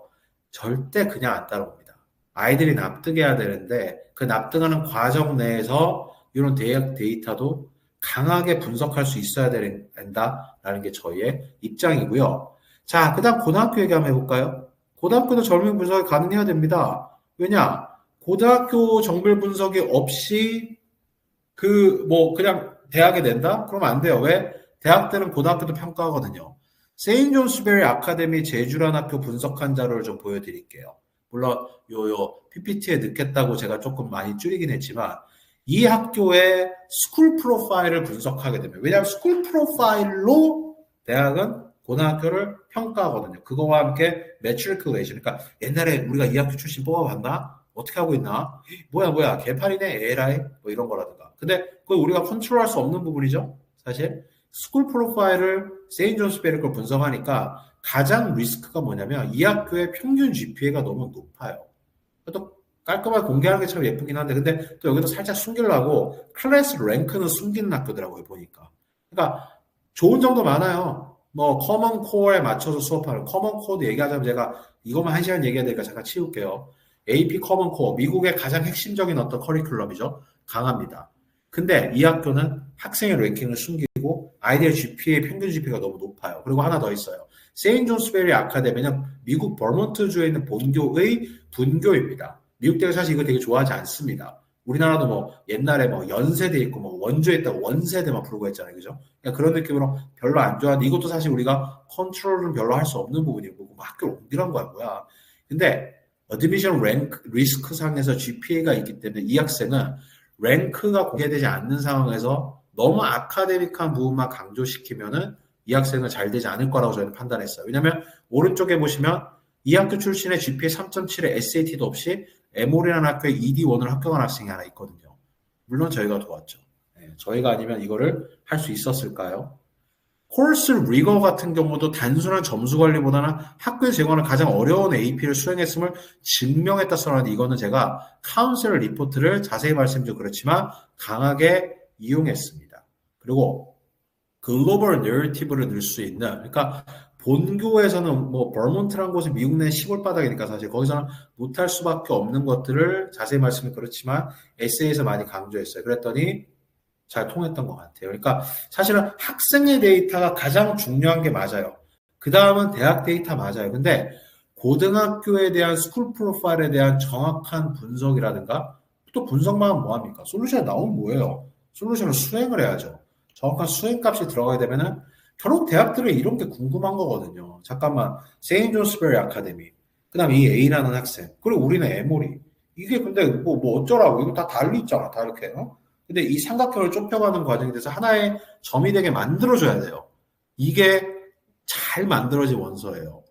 Speaker 1: 절대 그냥 안 따라옵니다. 아이들이 납득해야 되는데 그 납득하는 과정 내에서 이런 대학 데이터도 강하게 분석할 수 있어야 된다라는 게 저희의 입장이고요. 자, 그 다음 고등학교 얘기 한번 해볼까요? 고등학교도 정밀 분석이 가능해야 됩니다. 왜냐? 고등학교 정밀 분석이 없이 그냥 대학에 낸다? 그러면 안 돼요. 왜? 대학 때는 고등학교도 평가하거든요. 세인존스베리 아카데미 제주란 학교 분석한 자료를 좀 보여드릴게요. 물론 PPT에 넣겠다고 제가 조금 많이 줄이긴 했지만 이 학교의 스쿨 프로파일을 분석하게 되면 왜냐하면 스쿨 프로파일로 대학은 고등학교를 평가하거든요. 그거와 함께 매트리큘레이션 그러니까 옛날에 우리가 이 학교 출신 뽑아봤나? 어떻게 하고 있나? 뭐야 개판이네 에라이 뭐 이런 거라든가 근데 그거 우리가 컨트롤할 수 없는 부분이죠 사실 스쿨 프로파일을 세인존스베리 걸 분석하니까 가장 리스크가 뭐냐면 이 학교의 평균 GPA가 너무 높아요. 또 깔끔하게 공개하는 게 참 예쁘긴 한데 근데 또 여기도 살짝 숨기려고 클래스 랭크는 숨기는 학교더라고요 보니까. 그러니까 좋은 점도 많아요. 뭐 커먼 코어에 맞춰서 수업하는 커먼 코어도 얘기하자면 제가 이것만 1시간 얘기해야 되니까 잠깐 치울게요. AP 커먼 코어 미국의 가장 핵심적인 어떤 커리큘럼이죠. 강합니다. 근데 이 학교는 학생의 랭킹을 숨기고 아이들의 GPA 평균 GPA가 너무 높아요. 그리고 하나 더 있어요. 세인 존스베리 아카데미는 미국 버몬트주에 있는 본교의 분교입니다. 미국 대가 사실 이거 되게 좋아하지 않습니다. 우리나라도 뭐 옛날에 뭐 연세대 있고 뭐 원주에 있다고 원세대만 부르고 했잖아요. 그죠? 그러니까 그런 느낌으로 별로 안 좋아하는데 이것도 사실 우리가 컨트롤은 별로 할 수 없는 부분이고 뭐 학교를 옮기란 거야 뭐야. 근데 어드미션 랭크 리스크 상에서 GPA가 있기 때문에 이 학생은 랭크가 공개되지 않는 상황에서 너무 아카데믹한 부분만 강조시키면은 이 학생은 잘 되지 않을 거라고 저희는 판단했어요. 왜냐하면 오른쪽에 보시면 이 학교 출신의 GPA 3.7에 SAT도 없이 에몰이라는 학교에 ED1을 합격한 학생이 하나 있거든요. 물론 저희가 도왔죠. 네, 저희가 아니면 이거를 할 수 있었을까요? 코र्스 리거 같은 경우도 단순한 점수 관리보다는 학교에 제공하는 가장 어려운 AP를 수행했음을 증명했다 써놨는데 이거는 제가 카운셀 리포트를 자세히 말씀드리고 그렇지만 강하게 이용했습니다. 그리고 글로벌 내러티브를 넣을 수 있는 그러니까 본교에서는 뭐 버몬트라는 곳은 미국 내 시골 바닥이니까 사실 거기서는 못할 수밖에 없는 것들을 자세히 말씀드리면 그렇지만 에세이에서 많이 강조했어요. 그랬더니 잘 통했던 것 같아요. 그러니까 사실은 학생의 데이터가 가장 중요한 게 맞아요. 그 다음은 대학 데이터 맞아요. 근데 고등학교에 대한 스쿨 프로파일에 대한 정확한 분석이라든가 또 분석만 하면 뭐합니까? 솔루션이 나오면 뭐예요? 솔루션을 수행을 해야죠. 정확한 수행값이 들어가야 되면은 결국 대학들은 이런 게 궁금한 거거든요. 잠깐만, 세인 존스베리 아카데미, 그 다음에 이 A라는 학생, 그리고 우리는 에모리. 이게 근데 뭐 어쩌라고? 이거 다 달리 있잖아, 다 이렇게. 근데 이 삼각형을 좁혀가는 과정에 대해서 하나의 점이 되게 만들어줘야 돼요. 이게 잘 만들어진 원서예요.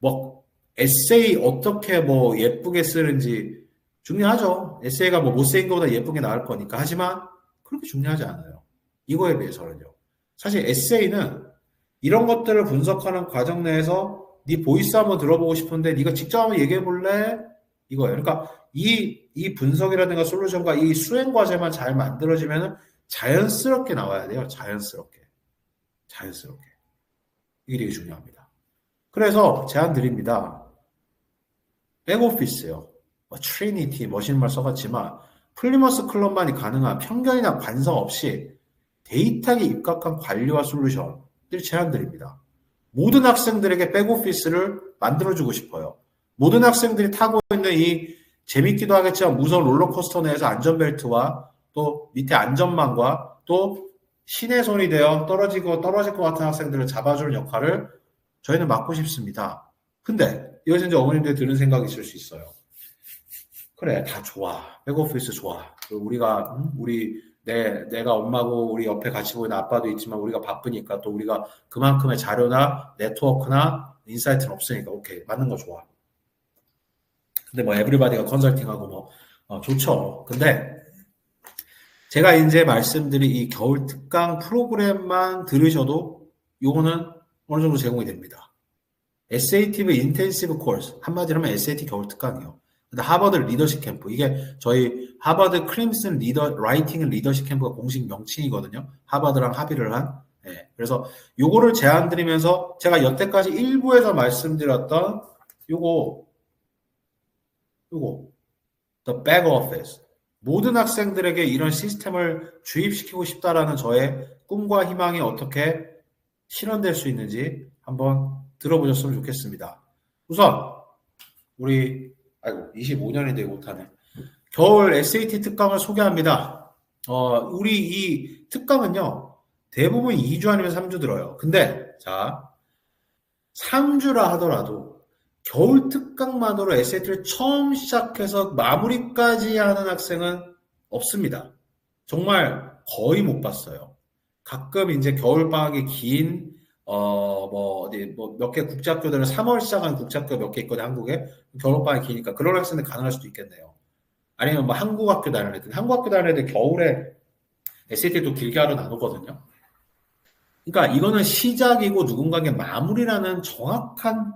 Speaker 1: 뭐 에세이 어떻게 뭐 예쁘게 쓰는지 중요하죠. 에세이가 뭐 못쓰인 것보다 예쁘게 나올 거니까. 하지만 그렇게 중요하지 않아요. 이거에 비해서는요. 사실 에세이는 이런 것들을 분석하는 과정 내에서 네 보이스 한번 들어보고 싶은데 네가 직접 한번 얘기해 볼래? 이거예요. 그러니까 이 분석이라든가 솔루션과 이 수행 과제만 잘 만들어지면 자연스럽게 나와야 돼요. 자연스럽게. 이게 되게 중요합니다. 그래서 제안 드립니다. 백오피스요. 뭐 트리니티, 머신말 써봤지만 플리머스 클럽만이 가능한 편견이나 관성 없이 데이터에 입각한 관리와 솔루션을 제안드립니다. 모든 학생들에게 백오피스를 만들어주고 싶어요. 모든 학생들이 타고 있는 이 재밌기도 하겠지만 무서운 롤러코스터 내에서 안전벨트와 또 밑에 안전망과 또 신의 손이 되어 떨어질 것 같은 학생들을 잡아주는 역할을 저희는 맡고 싶습니다. 근데 이것은 이제 어머님들이 드는 생각이 있을 수 있어요. 그래, 다 좋아. 백오피스 좋아. 우리가 내가 엄마고 우리 옆에 같이 보이는 아빠도 있지만 우리가 바쁘니까 또 우리가 그만큼의 자료나 네트워크나 인사이트는 없으니까 오케이 맞는 거 좋아. 근데 뭐 에브리바디가 컨설팅하고 좋죠. 근데 제가 이제 말씀드린 이 겨울 특강 프로그램만 들으셔도 요거는 어느 정도 제공이 됩니다. SAT 인텐시브 코र्스 한마디로 하면 SAT 겨울 특강이요. 근데 하버드 리더십 캠프 이게 저희 하버드 크림슨 라이팅 리더십 캠프가 공식 명칭이거든요. 하버드랑 합의를 한. 네. 그래서 요거를 제안 드리면서 제가 여태까지 일부에서 말씀드렸던 요거 the back office 모든 학생들에게 이런 시스템을 주입시키고 싶다라는 저의 꿈과 희망이 어떻게 실현될 수 있는지 한번 들어보셨으면 좋겠습니다. 우선 우리 25년인데 못하네. 겨울 SAT 특강을 소개합니다. 우리 이 특강은요, 대부분 2주 아니면 3주 들어요. 근데, 자, 3주라 하더라도, 겨울 특강만으로 SAT를 처음 시작해서 마무리까지 하는 학생은 없습니다. 정말 거의 못 봤어요. 가끔 이제 겨울방학이 긴, 몇 개 국제학교들은 3월 시작하는 국제학교 몇 개 있거든요, 한국에. 겨울방학이 기니까. 그런 학생들 가능할 수도 있겠네요. 아니면 뭐 한국학교 다니는 애들. 한국학교 다니는 애들 겨울에 SAT도 길게 하러 나누거든요. 그러니까 이거는 시작이고 누군가의 마무리라는 정확한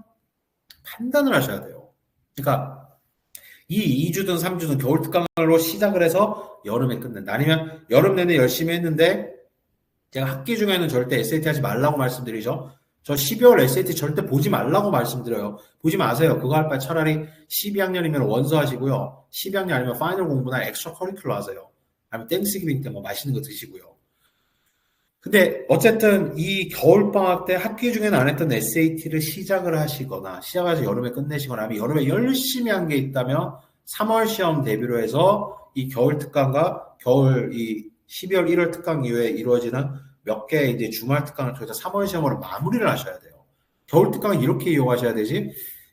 Speaker 1: 판단을 하셔야 돼요. 그러니까 이 2주든 3주든 겨울 특강으로 시작을 해서 여름에 끝낸다. 아니면 여름 내내 열심히 했는데 제가 학기 중에는 절대 SAT 하지 말라고 말씀드리죠. 저 12월 SAT 절대 보지 말라고 말씀드려요. 보지 마세요. 그거 할 바에 차라리 12학년이면 원서 하시고요. 12학년 아니면 파이널 공부나 엑스트라 커리큘러 하세요. 아니면 땡스기빙 때 뭐 맛있는 거 드시고요. 근데 어쨌든 이 겨울방학 때 학기 중에는 안 했던 SAT를 시작을 하시거나 시작해서 여름에 끝내시거나 하면 여름에 열심히 한 게 있다면 3월 시험 대비로 해서 이 겨울 특강과 겨울 이 12월 1월 특강 이후에 이루어지는 몇 개 이제 주말 특강을 통해서 3월 시험으로 마무리를 하셔야 돼요. 겨울 특강은 이렇게 이용하셔야 되지.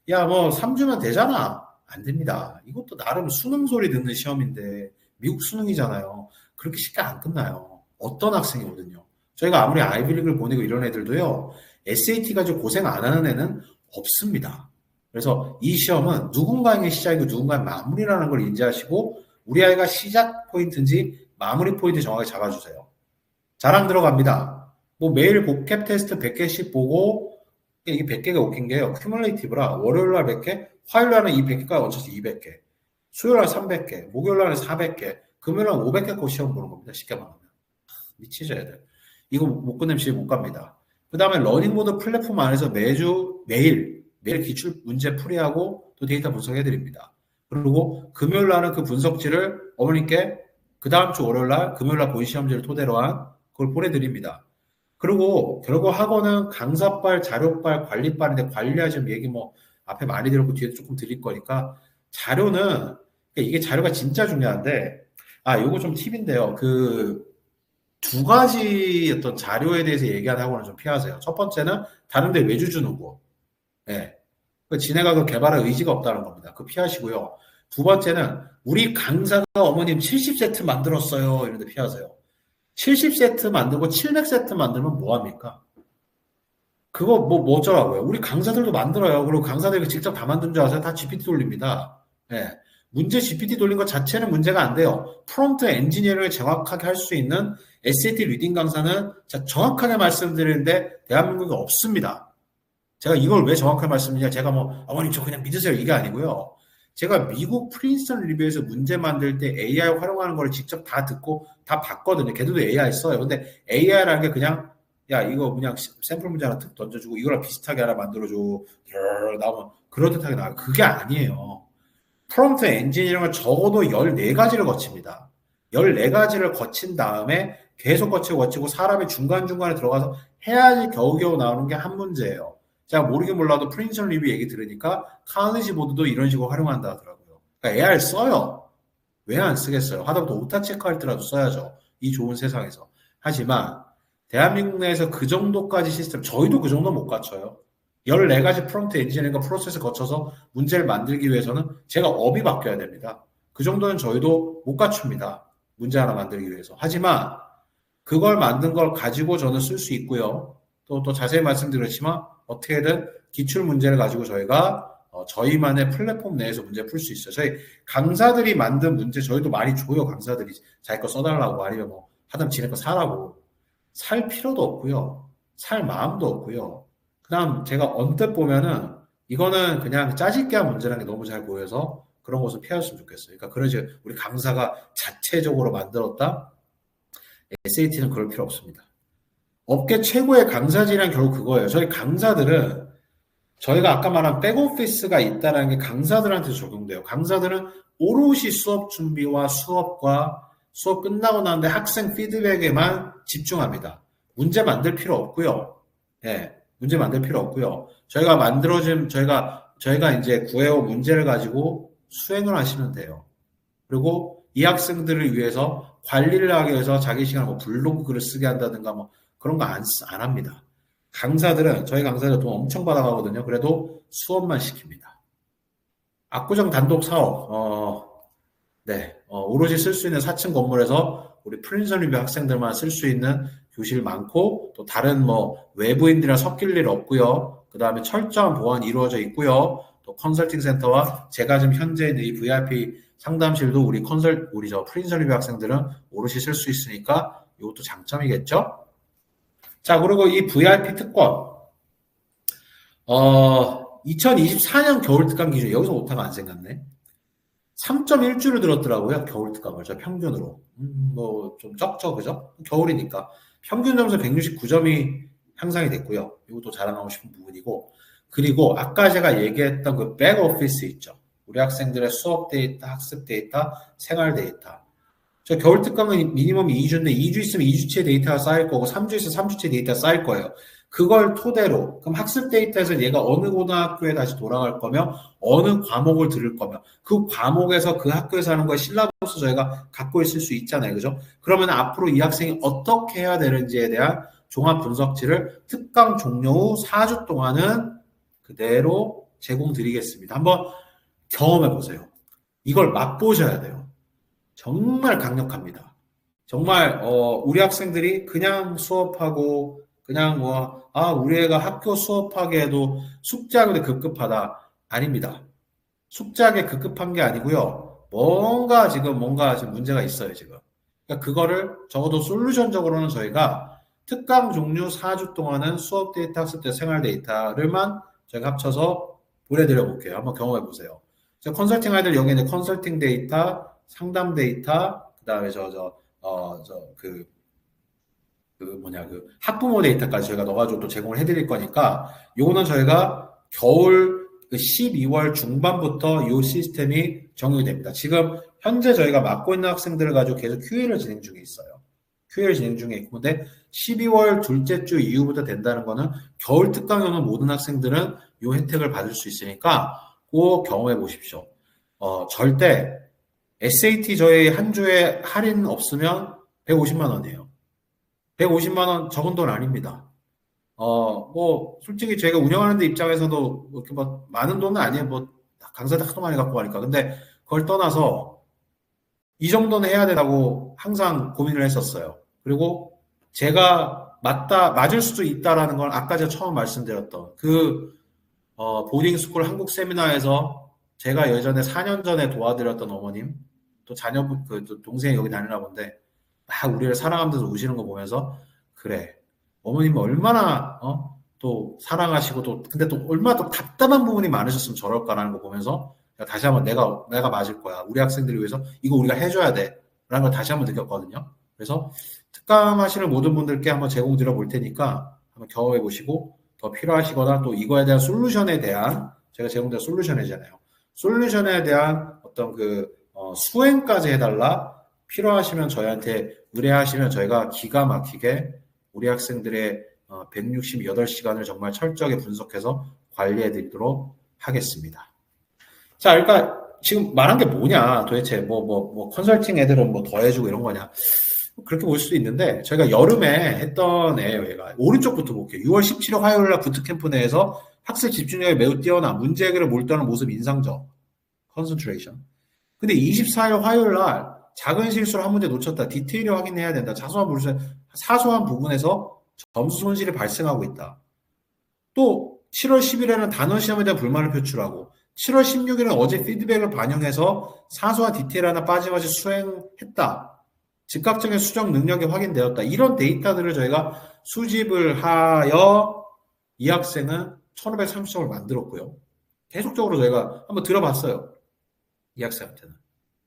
Speaker 1: 야, 뭐 3주면 되잖아. 안 됩니다. 이것도 나름 수능 소리 듣는 시험인데 미국 수능이잖아요. 그렇게 쉽게 안 끝나요. 어떤 학생이거든요. 저희가 아무리 아이비리그를 보내고 이런 애들도요. SAT 가지고 고생 안 하는 애는 없습니다. 그래서 이 시험은 누군가의 시작이고 누군가의 마무리라는 걸 인지하시고 우리 아이가 시작 포인트인지 마무리 포인트 정확히 잡아주세요. 자랑 들어갑니다. 뭐 매일 복캡 테스트 100개씩 보고 이게 100개가 웃긴 게요. 큐뮬레이티브라 월요일날 100개, 화요일날은 이 100개가 얹혀서 200개, 수요일날 300개, 목요일날은 400개, 금요일날 500개 거 시험 보는 겁니다. 쉽게 말하면. 미치죠 애들. 이거 못 끝내면 집에 못 갑니다. 그 다음에 러닝모드 플랫폼 안에서 매일 기출 문제 풀이하고 또 데이터 분석해드립니다. 그리고 금요일날은 그 분석지를 어머님께 그 다음 주 월요일날 금요일날 본시험지를 토대로 한 그걸 보내드립니다. 그리고 결국 학원은 강사빨, 자료빨, 관리빨인데 관리하시면 얘기 뭐 앞에 많이 들었고 뒤에도 조금 드릴 거니까 자료는 이게 자료가 진짜 중요한데 요거 좀 팁인데요. 그 두 가지 어떤 자료에 대해서 얘기하는 학원은 좀 피하세요. 첫 번째는 다른데 외주 주는 거. 예. 지네가 그 개발할 의지가 없다는 겁니다. 그거 피하시고요. 두 번째는 우리 강사가 어머님 70세트 만들었어요. 이런데 피하세요. 70세트 만들고 700세트 만들면 뭐합니까? 그거 뭐 어쩌라고요? 우리 강사들도 만들어요. 그리고 강사들이 직접 다 만든 줄 아세요? 다 GPT 돌립니다. 예. 문제 GPT 돌린 것 자체는 문제가 안 돼요. 프롬프트 엔지니어링을 정확하게 할 수 있는 SAT 리딩 강사는 정확하게 말씀드리는데 대한민국에 없습니다. 제가 이걸 왜 정확하게 말씀드리냐? 제가 뭐 어머님 저 그냥 믿으세요 이게 아니고요. 제가 미국 프린스턴 리뷰에서 문제 만들 때 AI 활용하는 걸 직접 다 듣고 다 봤거든요. 걔들도 AI 써요. 근데 AI라는 게 그냥 야 이거 그냥 샘플 문제 하나 툭 던져주고 이거랑 비슷하게 하나 만들어줘 나오면 그럴듯하게 나와요. 그게 아니에요. 프롬프트 엔지니어링을 적어도 14가지를 거칩니다. 14가지를 거친 다음에 계속 거치고 사람이 중간중간에 들어가서 해야지 겨우겨우 나오는 게 한 문제예요. 제가 모르긴 몰라도 프린스턴 리뷰 얘기 들으니까 카네지 보드도 이런 식으로 활용한다 하더라고요. 그러니까 AI를 써요. 왜 안 쓰겠어요? 하다못해 오타 체크할 때라도 써야죠. 이 좋은 세상에서. 하지만 대한민국 내에서 그 정도까지 시스템, 저희도 그 정도 못 갖춰요. 14가지 프롬프트 엔지니어링과 프로세스 거쳐서 문제를 만들기 위해서는 제가 업이 바뀌어야 됩니다. 그 정도는 저희도 못 갖춥니다. 문제 하나 만들기 위해서. 하지만 그걸 만든 걸 가지고 저는 쓸 수 있고요. 또 자세히 말씀드렸지만 어떻게든 기출 문제를 가지고 저희가 저희만의 플랫폼 내에서 문제 풀 수 있어요. 저희 강사들이 만든 문제 저희도 많이 줘요. 강사들이 자기 거 써달라고 아니면 뭐 하다면 지네 거 사라고. 살 필요도 없고요. 살 마음도 없고요. 그 다음 제가 언뜻 보면은 이거는 그냥 짜집게 한 문제라는 게 너무 잘 보여서 그런 것을 피하셨으면 좋겠어요. 그러니까 그러지 우리 강사가 자체적으로 만들었다? SAT는 그럴 필요 없습니다. 업계 최고의 강사진은 결국 그거예요. 저희 강사들은 저희가 아까 말한 백오피스가 있다는 게 강사들한테 적용돼요. 강사들은 오롯이 수업 준비와 수업 끝나고 나는데 학생 피드백에만 집중합니다. 문제 만들 필요 없고요. 예, 문제 만들 필요 없고요. 저희가 이제 구해온 문제를 가지고 수행을 하시면 돼요. 그리고 이 학생들을 위해서 관리를 하기 위해서 자기 시간에 뭐 블로그 글을 쓰게 한다든가 뭐 그런 거 안 합니다. 저희 강사들 돈 엄청 받아가거든요. 그래도 수업만 시킵니다. 압구정 단독 사업, 오로지 쓸 수 있는 4층 건물에서 우리 프린스턴 리뷰 학생들만 쓸 수 있는 교실 많고, 또 다른 뭐 외부인들이랑 섞일 일 없고요. 그 다음에 철저한 보안이 이루어져 있고요. 또 컨설팅 센터와 제가 지금 현재 있는 이 VIP 상담실도 우리 프린스턴 리뷰 학생들은 오롯이 쓸 수 있으니까 이것도 장점이겠죠? 자, 그리고 이 VIP 특권, 2024년 겨울 특강 기준, 여기서 오타가 안 생겼네. 3.1주를 들었더라고요, 겨울 특강을, 저 평균으로. 뭐, 좀 적죠, 그죠? 겨울이니까. 평균 점수 169점이 향상이 됐고요. 이것도 자랑하고 싶은 부분이고. 그리고 아까 제가 얘기했던 그 백오피스 있죠. 우리 학생들의 수업 데이터, 학습 데이터, 생활 데이터. 저 겨울 특강은 미니멈 2주인데 2주 있으면 2주치 데이터가 쌓일 거고 3주 있으면 3주치 데이터가 쌓일 거예요. 그걸 토대로 그럼 학습 데이터에서 얘가 어느 고등학교에 다시 돌아갈 거며 어느 과목을 들을 거며 그 과목에서 그 학교에서 하는 거에 실라버스 저희가 갖고 있을 수 있잖아요. 그죠? 그러면 앞으로 이 학생이 어떻게 해야 되는지에 대한 종합 분석지를 특강 종료 후 4주 동안은 그대로 제공드리겠습니다. 한번 경험해 보세요. 이걸 맛보셔야 돼요. 정말 강력합니다. 정말 우리 학생들이 그냥 수업하고 그냥 우리 애가 학교 수업하기에도 숙제하기도 급급하다. 아닙니다. 숙제하기 급급한 게 아니고요. 뭔가 지금 문제가 있어요, 지금. 그러니까 그거를 적어도 솔루션적으로는 저희가 특강 종류 4주 동안은 수업 데이터, 학습 데이터, 생활 데이터를만 저희가 합쳐서 보내드려 볼게요. 한번 경험해 보세요. 컨설팅 아이들 여기 있는 컨설팅 데이터, 상담 데이터, 그 다음에 학부모 데이터까지 저희가 넣어가지고 또 제공을 해드릴 거니까, 요거는 저희가 겨울 12월 중반부터 이 시스템이 적용이 됩니다. 지금 현재 저희가 맡고 있는 학생들을 가지고 계속 QA를 진행 중에 있어요. QA를 진행 중에 있고, 근데 12월 둘째 주 이후부터 된다는 거는 겨울 특강에 오는 모든 학생들은 이 혜택을 받을 수 있으니까 꼭 경험해 보십시오. 절대 SAT 저희 한 주에 할인 없으면 150만 원이에요. 150만 원 적은 돈 아닙니다. 솔직히 제가 운영하는 데 입장에서도 이렇게 많은 돈은 아니에요. 강사들 하도 많이 갖고 가니까. 근데 그걸 떠나서 이 정도는 해야 된다고 항상 고민을 했었어요. 그리고 제가 맞을 수도 있다라는 걸 아까 제가 처음 말씀드렸던 보딩스쿨 한국 세미나에서 제가 예전에 4년 전에 도와드렸던 어머님, 또 자녀분, 또 동생이 여기 다니나 본데, 막 우리를 사랑하면서 우시는 거 보면서, 그래, 어머님이 얼마나, 또 사랑하시고, 근데 또 얼마나 또 답답한 부분이 많으셨으면 저럴까라는 거 보면서, 다시 한번 내가 맞을 거야. 우리 학생들을 위해서 이거 우리가 해줘야 돼. 라는 걸 다시 한번 느꼈거든요. 그래서 특강 하시는 모든 분들께 한번 제공드려 볼 테니까 한번 경험해 보시고, 더 필요하시거나 또 이거에 대한 솔루션에 대한, 제가 제공드린 솔루션이잖아요. 솔루션에 대한 어떤 수행까지 해달라. 필요하시면 저희한테 의뢰하시면 저희가 기가 막히게 우리 학생들의 168시간을 정말 철저하게 분석해서 관리해 드리도록 하겠습니다. 자, 그러니까 지금 말한 게 뭐냐? 도대체 컨설팅 애들은 더 해주고 이런 거냐? 그렇게 볼 수도 있는데, 저희가 여름에 했던 애예요, 얘가. 오른쪽부터 볼게요. 6월 17일 화요일 날 부트캠프 내에서 학습 집중력이 매우 뛰어나 문제 해결에 몰두하는 모습 인상적. 컨센트레이션. 근데 24일 화요일 날 작은 실수를 한 문제 놓쳤다. 디테일을 확인해야 된다. 사소한 부분에서 점수 손실이 발생하고 있다. 또 7월 10일에는 단원 시험에 대한 불만을 표출하고 7월 16일은 어제 피드백을 반영해서 사소한 디테일 하나 빠짐없이 수행했다. 즉각적인 수정 능력이 확인되었다. 이런 데이터들을 저희가 수집을 하여 이 학생은 1530점을 만들었고요. 계속적으로 저희가 한번 들어봤어요. 이 학생한테는.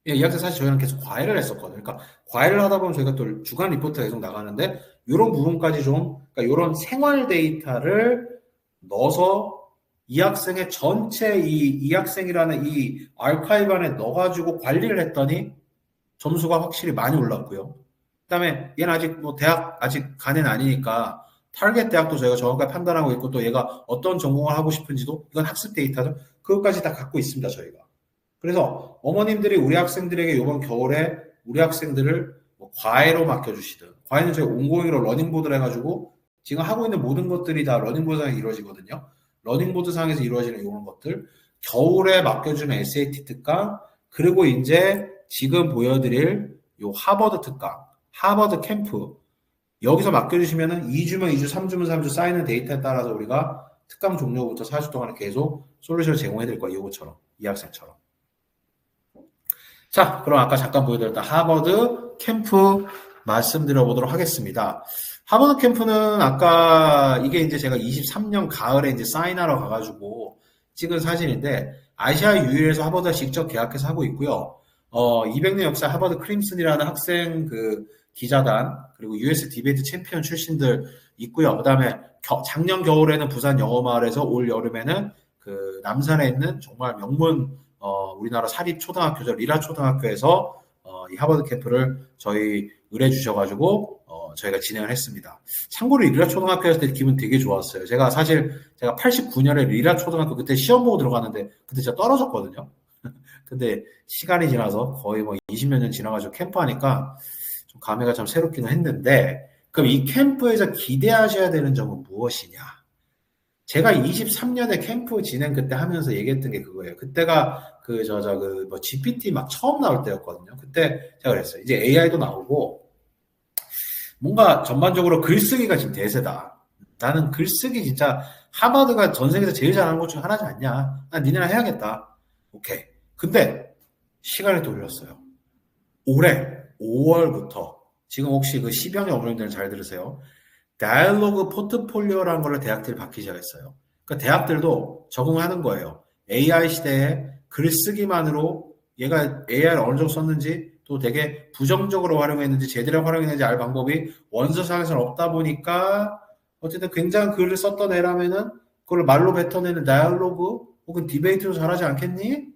Speaker 1: 이 학생 사실 저희랑 계속 과외를 했었거든요. 그러니까 과외를 하다 보면 저희가 또 주간 리포트가 계속 나가는데 이런 부분까지 그러니까 이런 생활 데이터를 넣어서 이 학생의 전체 이 학생이라는 이 아카이브 안에 넣어가지고 관리를 했더니 점수가 확실히 많이 올랐고요. 그다음에 얘는 아직 대학 아직 간애는 아니니까 타겟 대학도 저희가 정확하게 판단하고 있고 또 얘가 어떤 전공을 하고 싶은지도 이건 학습 데이터죠. 그것까지 다 갖고 있습니다, 저희가. 그래서 어머님들이 우리 학생들에게 이번 겨울에 우리 학생들을 과외로 맡겨주시든, 과외는 저희가 온고잉으로 러닝보드를 해가지고 지금 하고 있는 모든 것들이 다 러닝보드상에서 이루어지거든요. 러닝보드상에서 이루어지는 이런 것들, 겨울에 맡겨주는 SAT 특강, 그리고 이제 지금 보여드릴 요 하버드 특강, 하버드 캠프, 여기서 맡겨주시면은 2주면 2주, 3주면 3주 쌓이는 데이터에 따라서 우리가 특강 종료부터 4주 동안 계속 솔루션을 제공해드릴 거예요. 이거처럼, 이 학생처럼. 자, 그럼 아까 잠깐 보여드렸던 하버드 캠프 말씀드려 보도록 하겠습니다. 하버드 캠프는 아까 이게 이제 제가 23년 가을에 이제 사인하러 가가지고 찍은 사진인데 아시아 유일에서 하버드가 직접 계약해서 하고 있고요. 200년 역사 하버드 크림슨이라는 학생 그 기자단 그리고 US 디베이트 챔피언 출신들 있고요. 그다음에 작년 겨울에는 부산 영어마을에서 올 여름에는 그 남산에 있는 정말 명문 우리나라 사립 초등학교죠. 리라 초등학교에서 이 하버드 캠프를 저희 의뢰 주셔가지고 저희가 진행을 했습니다. 참고로 리라 초등학교에서 기분 되게 좋았어요. 제가 89년에 리라 초등학교 그때 시험 보고 들어갔는데 그때 진짜 떨어졌거든요. 근데 시간이 지나서 거의 뭐 20몇 년 지나가지고 캠프 하니까 좀 감회가 참 새롭기는 했는데 그럼 이 캠프에서 기대하셔야 되는 점은 무엇이냐? 제가 23년에 캠프 진행 그때 하면서 얘기했던 게 그거예요. 그때가 뭐 GPT 막 처음 나올 때였거든요. 그때 제가 그랬어요. 이제 AI도 나오고 뭔가 전반적으로 글쓰기가 지금 대세다. 나는 글쓰기 진짜 하버드가 전 세계에서 제일 잘하는 것 중 하나지 않냐. 난 니네랑 해야겠다. 오케이. 근데 시간이 또 흘렀어요. 올해 5월부터 지금 혹시 그 10여년 어머님들은 잘 들으세요. 다이얼로그 포트폴리오라는 걸 대학들이 받기 시작했어요. 그러니까 대학들도 적응하는 거예요. AI 시대에 글쓰기만으로 얘가 AI를 어느 정도 썼는지 또 되게 부정적으로 활용했는지 제대로 활용했는지 알 방법이 원서상에서는 없다 보니까 어쨌든 굉장한 글을 썼던 애라면은 그걸 말로 뱉어내는 다이얼로그 혹은 디베이트로 잘하지 않겠니?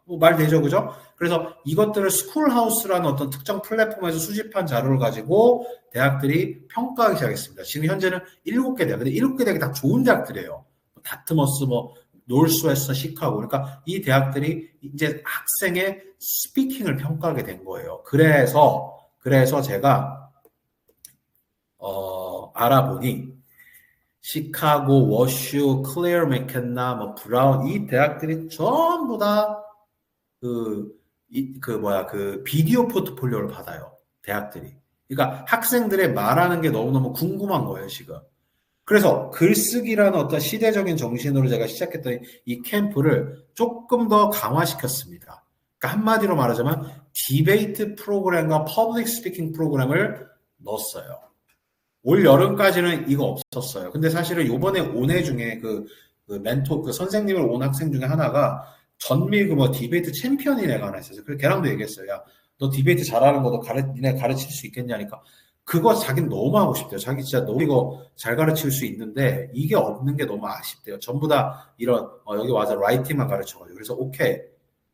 Speaker 1: 뭐 말 되죠, 그죠? 그래서 이것들을 스쿨하우스라는 어떤 특정 플랫폼에서 수집한 자료를 가지고 대학들이 평가하기 시작했습니다. 지금 현재는 7개 대학, 근데 7개 대학이 다 좋은 대학들이에요. 다트머스, 노스웨스터, 시카고. 그러니까 이 대학들이 이제 학생의 스피킹을 평가하게 된 거예요. 그래서 제가 알아보니 시카고, 워슈, 클레어 맥켄나, 브라운 이 대학들이 전부 다 비디오 포트폴리오를 받아요. 대학들이. 그러니까 학생들의 말하는 게 너무너무 궁금한 거예요, 지금. 그래서 글쓰기라는 어떤 시대적인 정신으로 제가 시작했던 이 캠프를 조금 더 강화시켰습니다. 그러니까 한마디로 말하자면 디베이트 프로그램과 퍼블릭 스피킹 프로그램을 넣었어요. 올 여름까지는 이거 없었어요. 근데 사실은 요번에 온 애 중에 그 멘토, 그 선생님을 온 학생 중에 하나가 전미 디베이트 챔피언인 애가 하나 있었어요. 그래서 걔랑도 얘기했어요. 야, 너 디베이트 잘하는 거 니네 가르칠 수 있겠냐니까. 그거 자기는 너무 하고 싶대요. 자기 진짜 너무 이거 잘 가르칠 수 있는데 이게 없는 게 너무 아쉽대요. 전부 다 이런 여기 와서 라이팅만 가르쳐가지고. 그래서 오케이.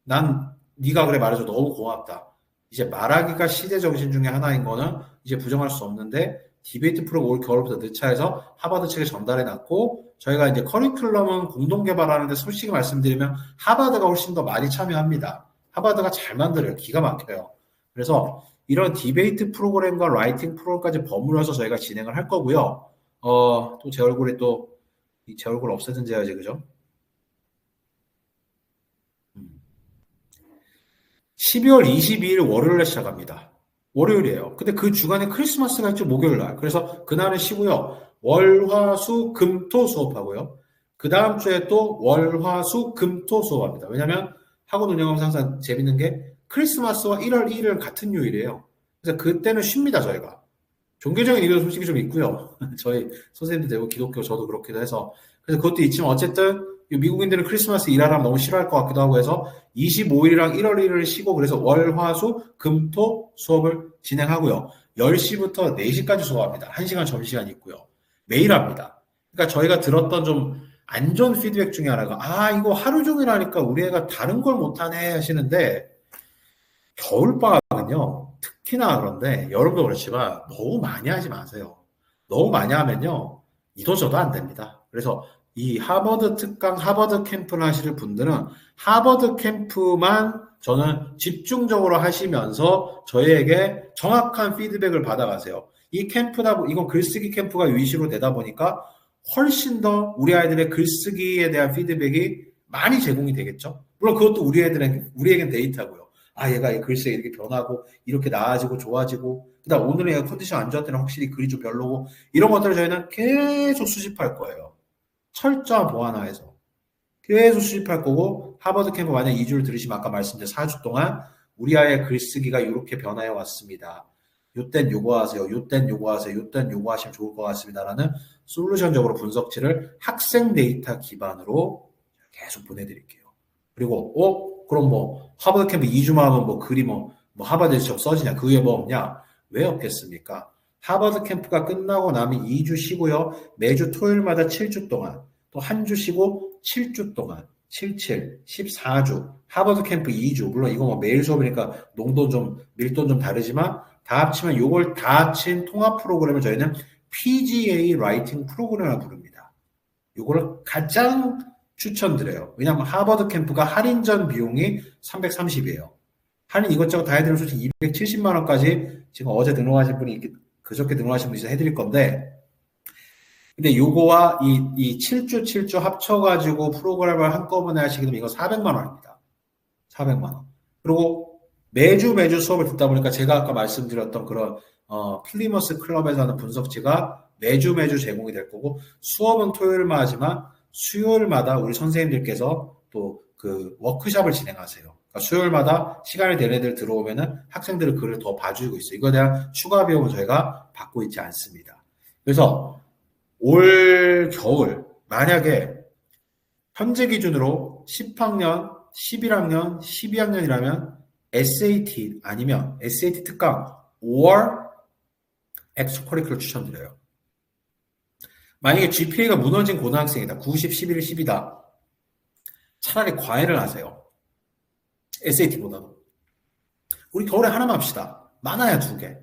Speaker 1: 난 네가 그래 말해줘 너무 고맙다. 이제 말하기가 시대 정신 중에 하나인 거는 이제 부정할 수 없는데 디베이트 프로 올 겨울부터 늦차에서 하버드 측에 전달해놨고 저희가 이제 커리큘럼은 공동 개발하는데 솔직히 말씀드리면 하버드가 훨씬 더 많이 참여합니다. 하버드가 잘 만들어요. 기가 막혀요. 그래서 이런 디베이트 프로그램과 라이팅 프로그램까지 버무려서 저희가 진행을 할 거고요. 또 제 얼굴에 제 얼굴 없애든지 해야지, 그죠? 12월 22일 월요일에 시작합니다. 월요일이에요. 근데 그 주간에 크리스마스가 있죠, 목요일 날. 그래서 그날은 쉬고요. 월, 화, 수, 금, 토 수업하고요. 그 다음 주에 또 월, 화, 수, 금, 토 수업합니다. 왜냐면 학원 운영하면서 항상 재밌는 게 크리스마스와 1월 1일 같은 요일이에요. 그래서 그때는 쉽니다, 저희가. 종교적인 이유도 솔직히 좀 있고요. 저희 선생님도 되고 기독교 저도 그렇기도 해서. 그래서 그것도 있지만 어쨌든 미국인들은 크리스마스 일하라면 너무 싫어할 것 같기도 하고 해서 25일이랑 1월 1일을 쉬고 그래서 월, 화, 수, 금, 토 수업을 진행하고요. 10시부터 4시까지 수업합니다. 1시간 점심시간 있고요. 매일 합니다. 그러니까 저희가 들었던 좀 안 좋은 피드백 중에 하나가 이거 하루 종일 하니까 우리 애가 다른 걸 못하네 하시는데 겨울방학은요. 특히나 그런데 여름도 그렇지만 너무 많이 하지 마세요. 너무 많이 하면요. 이도저도 안 됩니다. 그래서 이 하버드 특강, 하버드 캠프를 하실 분들은 하버드 캠프만 저는 집중적으로 하시면서 저희에게 정확한 피드백을 받아가세요. 이 캠프다, 이건 글쓰기 캠프가 위시로 되다 보니까 훨씬 더 우리 아이들의 글쓰기에 대한 피드백이 많이 제공이 되겠죠. 물론 그것도 우리에겐 데이터고요. 얘가 글쎄 이렇게 변하고 이렇게 나아지고 좋아지고 그다음 오늘은 얘가 컨디션 안 좋을 때는 확실히 글이 좀 별로고 이런 것들을 저희는 계속 수집할 거예요. 철저한 보완화해서 계속 수집할 거고 하버드 캠프 만약 2주를 들으시면 아까 말씀드린 4주 동안 우리 아이의 글쓰기가 이렇게 변화해 왔습니다. 요땐 요거 하세요. 요땐 요거 하세요. 요땐 요거 하시면 좋을 것 같습니다라는 솔루션적으로 분석치를 학생 데이터 기반으로 계속 보내드릴게요. 그리고 그럼 뭐 하버드 캠프 2주만 하면 뭐 글이 뭐 하버드에서 써지냐? 그 위에 뭐 없냐? 왜 없겠습니까? 하버드 캠프가 끝나고 나면 2주 쉬고요. 매주 토요일마다 7주 동안 또 한 주 쉬고 7주 동안 77, 14주 하버드 캠프 2주 물론 이거 뭐 매일 수업이니까 농도 좀 밀도 좀 다르지만 다 합치면 요걸 다 합친 통합 프로그램을 저희는 PGA 라이팅 프로그램을 부릅니다. 요거를 가장 추천드려요. 왜냐하면 하버드 캠프가 할인전 비용이 330이에요. 할인 이것저것 다 해드리면 솔직히 270만 원까지 지금 어제 등록하신 분이 그저께 등록하신 분이 해드릴 건데 근데 요거와 이 7주 7주 합쳐가지고 프로그램을 한꺼번에 하시게 되면 이거 400만 원입니다. 400만 원. 그리고 매주 수업을 듣다 보니까 제가 아까 말씀드렸던 그런 플리머스 클럽에서 하는 분석치가 매주 제공이 될 거고 수업은 토요일만 하지만 수요일마다 우리 선생님들께서 또 그 워크숍을 진행하세요. 그러니까 수요일마다 시간이 되는 애들 들어오면은 학생들을 글을 더 봐주고 있어요. 이거에 대한 추가 비용은 저희가 받고 있지 않습니다. 그래서 올 겨울 만약에 현재 기준으로 10학년, 11학년, 12학년이라면 SAT 아니면 SAT 특강 or 엑스트라커리큘러 추천드려요. 만약에 GPA가 무너진 고등학생이다. 90, 11, 10이다. 차라리 과외를 하세요. SAT보다도. 우리 겨울에 하나만 합시다. 많아야 2개.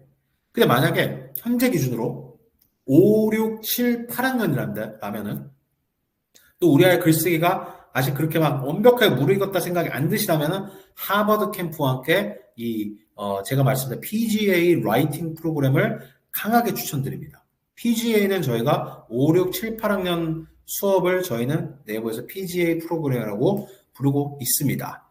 Speaker 1: 근데 만약에 현재 기준으로 5, 6, 7, 8학년이라면은 또 우리 아이 글쓰기가 아직 그렇게 막 완벽하게 무르익었다 생각이 안 드시다면은 하버드 캠프와 함께 제가 말씀드린 PGA 라이팅 프로그램을 강하게 추천드립니다. PGA는 저희가 5, 6, 7, 8학년 수업을 저희는 내부에서 PGA 프로그램이라고 부르고 있습니다.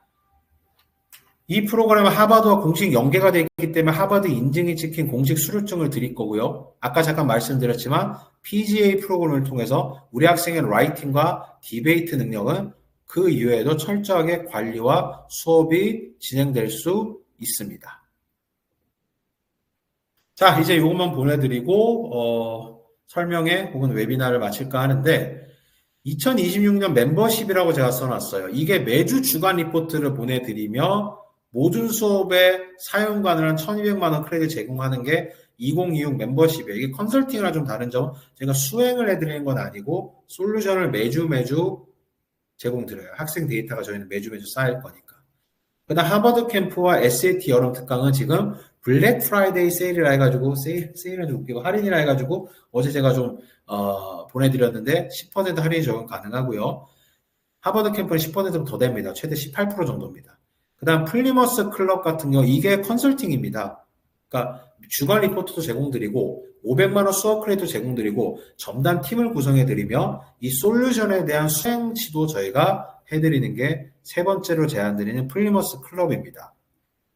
Speaker 1: 이 프로그램은 하버드와 공식 연계가 되어 있기 때문에 하버드 인증이 찍힌 공식 수료증을 드릴 거고요. 아까 잠깐 말씀드렸지만 PGA 프로그램을 통해서 우리 학생의 라이팅과 디베이트 능력은 그 이외에도 철저하게 관리와 수업이 진행될 수 있습니다. 자, 이제 이것만 보내드리고 설명회 혹은 웨비나를 마칠까 하는데 2026년 멤버십이라고 제가 써놨어요. 이게 매주 주간 리포트를 보내드리며 모든 수업에 사용 가능한 1,200만 원 크레딧 제공하는 게 2026 멤버십이에요. 이게 컨설팅이랑 좀 다른 점, 제가 수행을 해드리는 건 아니고 솔루션을 매주 제공드려요. 학생 데이터가 저희는 매주 쌓일 거니까. 그다음 하버드 캠프와 SAT 여름 특강은 지금 블랙 프라이데이 세일이라 해가지고 세일은 좀 웃기고 할인이라 해가지고 어제 제가 좀 보내드렸는데 10% 할인이 적용 가능하고요. 하버드 캠프는 10%는 더 됩니다. 최대 18% 정도입니다. 그 다음 플리머스 클럽 같은 경우 이게 컨설팅입니다. 그러니까 주간 리포트도 제공드리고 500만 원 수업 크레딧도 제공드리고 점단 팀을 구성해드리며 이 솔루션에 대한 수행치도 저희가 해드리는 게 세 번째로 제안드리는 플리머스 클럽입니다.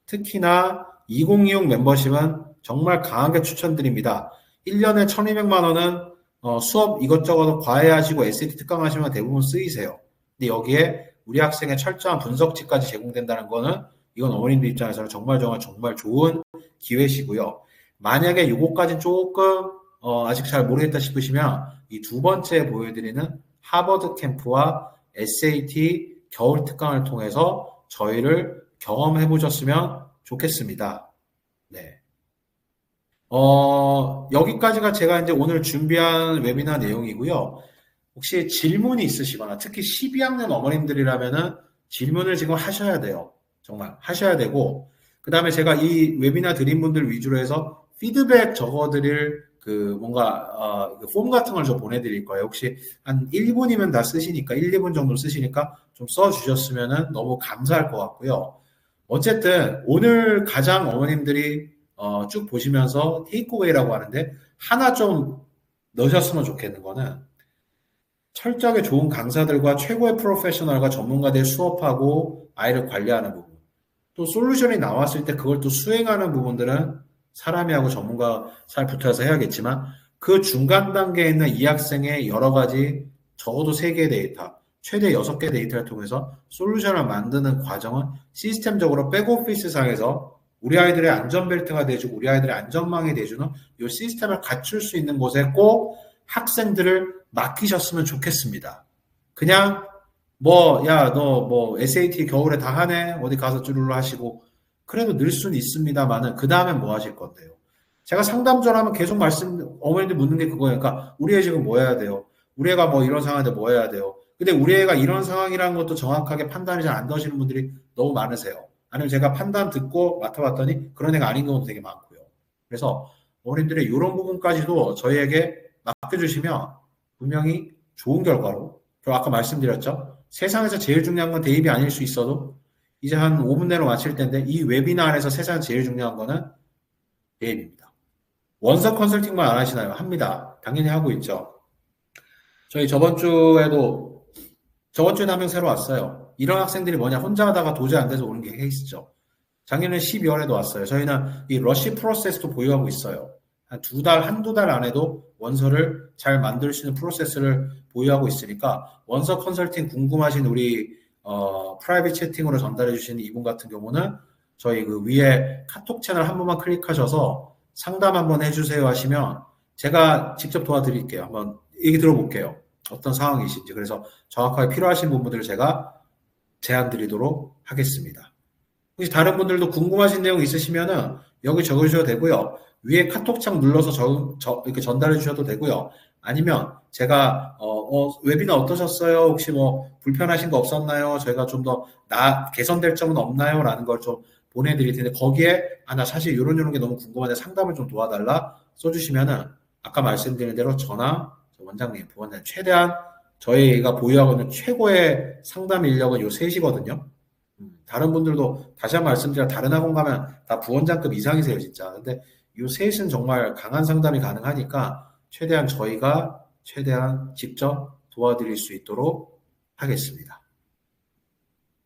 Speaker 1: 특히나 2026 멤버십은 정말 강하게 추천드립니다. 1년에 1,200만 원은 수업 이것저것 과외하시고 SAT 특강하시면 대부분 쓰이세요. 근데 여기에 우리 학생의 철저한 분석치까지 제공된다는 거는 이건 어머님들 입장에서는 정말 좋은 기회시고요. 만약에 요거까지는 조금 아직 잘 모르겠다 싶으시면 이 두 번째 보여드리는 하버드 캠프와 SAT 겨울 특강을 통해서 저희를 경험해 보셨으면 좋겠습니다. 네. 여기까지가 제가 이제 오늘 준비한 웨비나 내용이고요. 혹시 질문이 있으시거나 특히 12학년 어머님들이라면은 질문을 지금 하셔야 돼요. 정말 하셔야 되고 그 다음에 제가 이 웨비나 드린 분들 위주로 해서 피드백 적어드릴 폼 같은 걸 좀 보내드릴 거예요. 혹시 한 1분이면 다 쓰시니까 1, 2분 정도 쓰시니까 좀 써주셨으면 너무 감사할 것 같고요. 어쨌든 오늘 가장 어머님들이 쭉 보시면서 테이크어웨이라고 하는데 하나 좀 넣으셨으면 좋겠는 거는 철저하게 좋은 강사들과 최고의 프로페셔널과 전문가들 수업하고 아이를 관리하는 부분 또 솔루션이 나왔을 때 그걸 또 수행하는 부분들은 사람이 하고 전문가 잘 붙어서 해야겠지만 그 중간 단계에 있는 이 학생의 여러 가지 적어도 3개의 데이터 최대 6개 데이터를 통해서 솔루션을 만드는 과정은 시스템적으로 백오피스 상에서 우리 아이들의 안전벨트가 돼주고 우리 아이들의 안전망이 돼주는 이 시스템을 갖출 수 있는 곳에 꼭 학생들을 맡기셨으면 좋겠습니다. 그냥 야, 너 SAT 겨울에 다 하네? 어디 가서 쭈루루 하시고 그래도 늘 수는 있습니다만은 그 다음엔 뭐 하실 건데요? 제가 상담전 하면 계속 어머님들 묻는 게 그거예요. 그러니까 우리 애 지금 뭐 해야 돼요? 우리 애가 뭐 이런 상황인데 뭐 해야 돼요? 근데 우리 애가 이런 상황이라는 것도 정확하게 판단이 잘 안 되시는 분들이 너무 많으세요. 아니면 제가 판단 듣고 맡아봤더니 그런 애가 아닌 경우도 되게 많고요. 그래서 어머님들의 이런 부분까지도 저희에게 맡겨주시면 분명히 좋은 결과로, 아까 말씀드렸죠. 세상에서 제일 중요한 건 대입이 아닐 수 있어도 이제 한 5분 내로 마칠 텐데 이 웨비나 안에서 세상에서 제일 중요한 거는 대입입니다. 원서 컨설팅만 안 하시나요? 합니다. 당연히 하고 있죠. 저희 저번 주에는 한 명 새로 왔어요. 이런 학생들이 뭐냐, 혼자 하다가 도저히 안 돼서 오는 게 케이스죠. 작년에 12월에도 왔어요. 저희는 이 러쉬 프로세스도 보유하고 있어요. 한두 달 안에도 원서를 잘 만들 수 있는 프로세스를 보유하고 있으니까 원서 컨설팅 궁금하신 우리 프라이빗 채팅으로 전달해 주시는 이분 같은 경우는 저희 그 위에 카톡 채널 한 번만 클릭하셔서 상담 한번 해주세요 하시면 제가 직접 도와드릴게요. 한번 얘기 들어볼게요. 어떤 상황이신지. 그래서 정확하게 필요하신 부분들을 제가 제안 드리도록 하겠습니다. 혹시 다른 분들도 궁금하신 내용 있으시면은 여기 적으셔도 되고요. 위에 카톡창 눌러서 이렇게 전달해 주셔도 되고요. 아니면 제가 웨비나 어떠셨어요? 혹시 뭐 불편하신 거 없었나요? 저희가 좀 더 개선될 점은 없나요? 라는 걸 좀 보내드릴 텐데 거기에 나 사실 이런 게 너무 궁금한데 상담을 좀 도와달라 써주시면은 아까 말씀드린 대로 저나 원장님, 부원장님 최대한 저희가 보유하고 있는 최고의 상담 인력은 요 셋이거든요. 다른 분들도 다시 한번 말씀드려 다른 학원 가면 다 부원장급 이상이세요 진짜. 근데 요 셋은 정말 강한 상담이 가능하니까 저희가 최대한 직접 도와드릴 수 있도록 하겠습니다.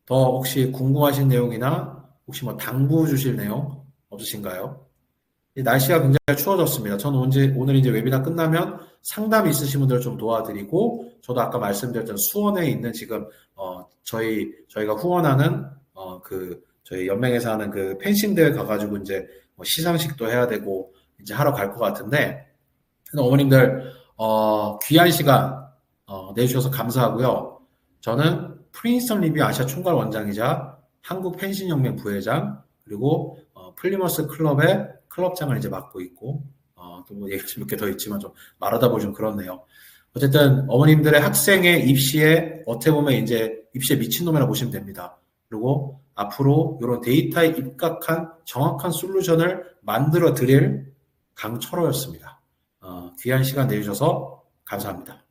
Speaker 1: 더 혹시 궁금하신 내용이나 혹시 뭐 당부 주실 내용 없으신가요? 날씨가 굉장히 추워졌습니다. 저는 오늘 이제 웨비나 끝나면 상담 있으신 분들 좀 도와드리고, 저도 아까 말씀드렸던 수원에 있는 지금, 저희가 후원하는, 저희 연맹에서 하는 그 펜싱 대회 가가지고 이제 시상식도 해야 되고, 이제 하러 갈 것 같은데, 어머님들, 귀한 시간, 내주셔서 감사하고요. 저는 프린스턴 리뷰 아시아 총괄 원장이자 한국 펜싱연맹 부회장, 그리고 플리머스 클럽의 클럽장을 이제 맡고 있고, 또 뭐 얘기가 좀 몇 개 더 있지만 좀 말하다 보면 좀 그렇네요. 어쨌든 어머님들의 학생의 입시에 어떻게 보면 이제 입시에 미친놈이라 보시면 됩니다. 그리고 앞으로 이런 데이터에 입각한 정확한 솔루션을 만들어 드릴 강철호였습니다. 귀한 시간 내주셔서 감사합니다.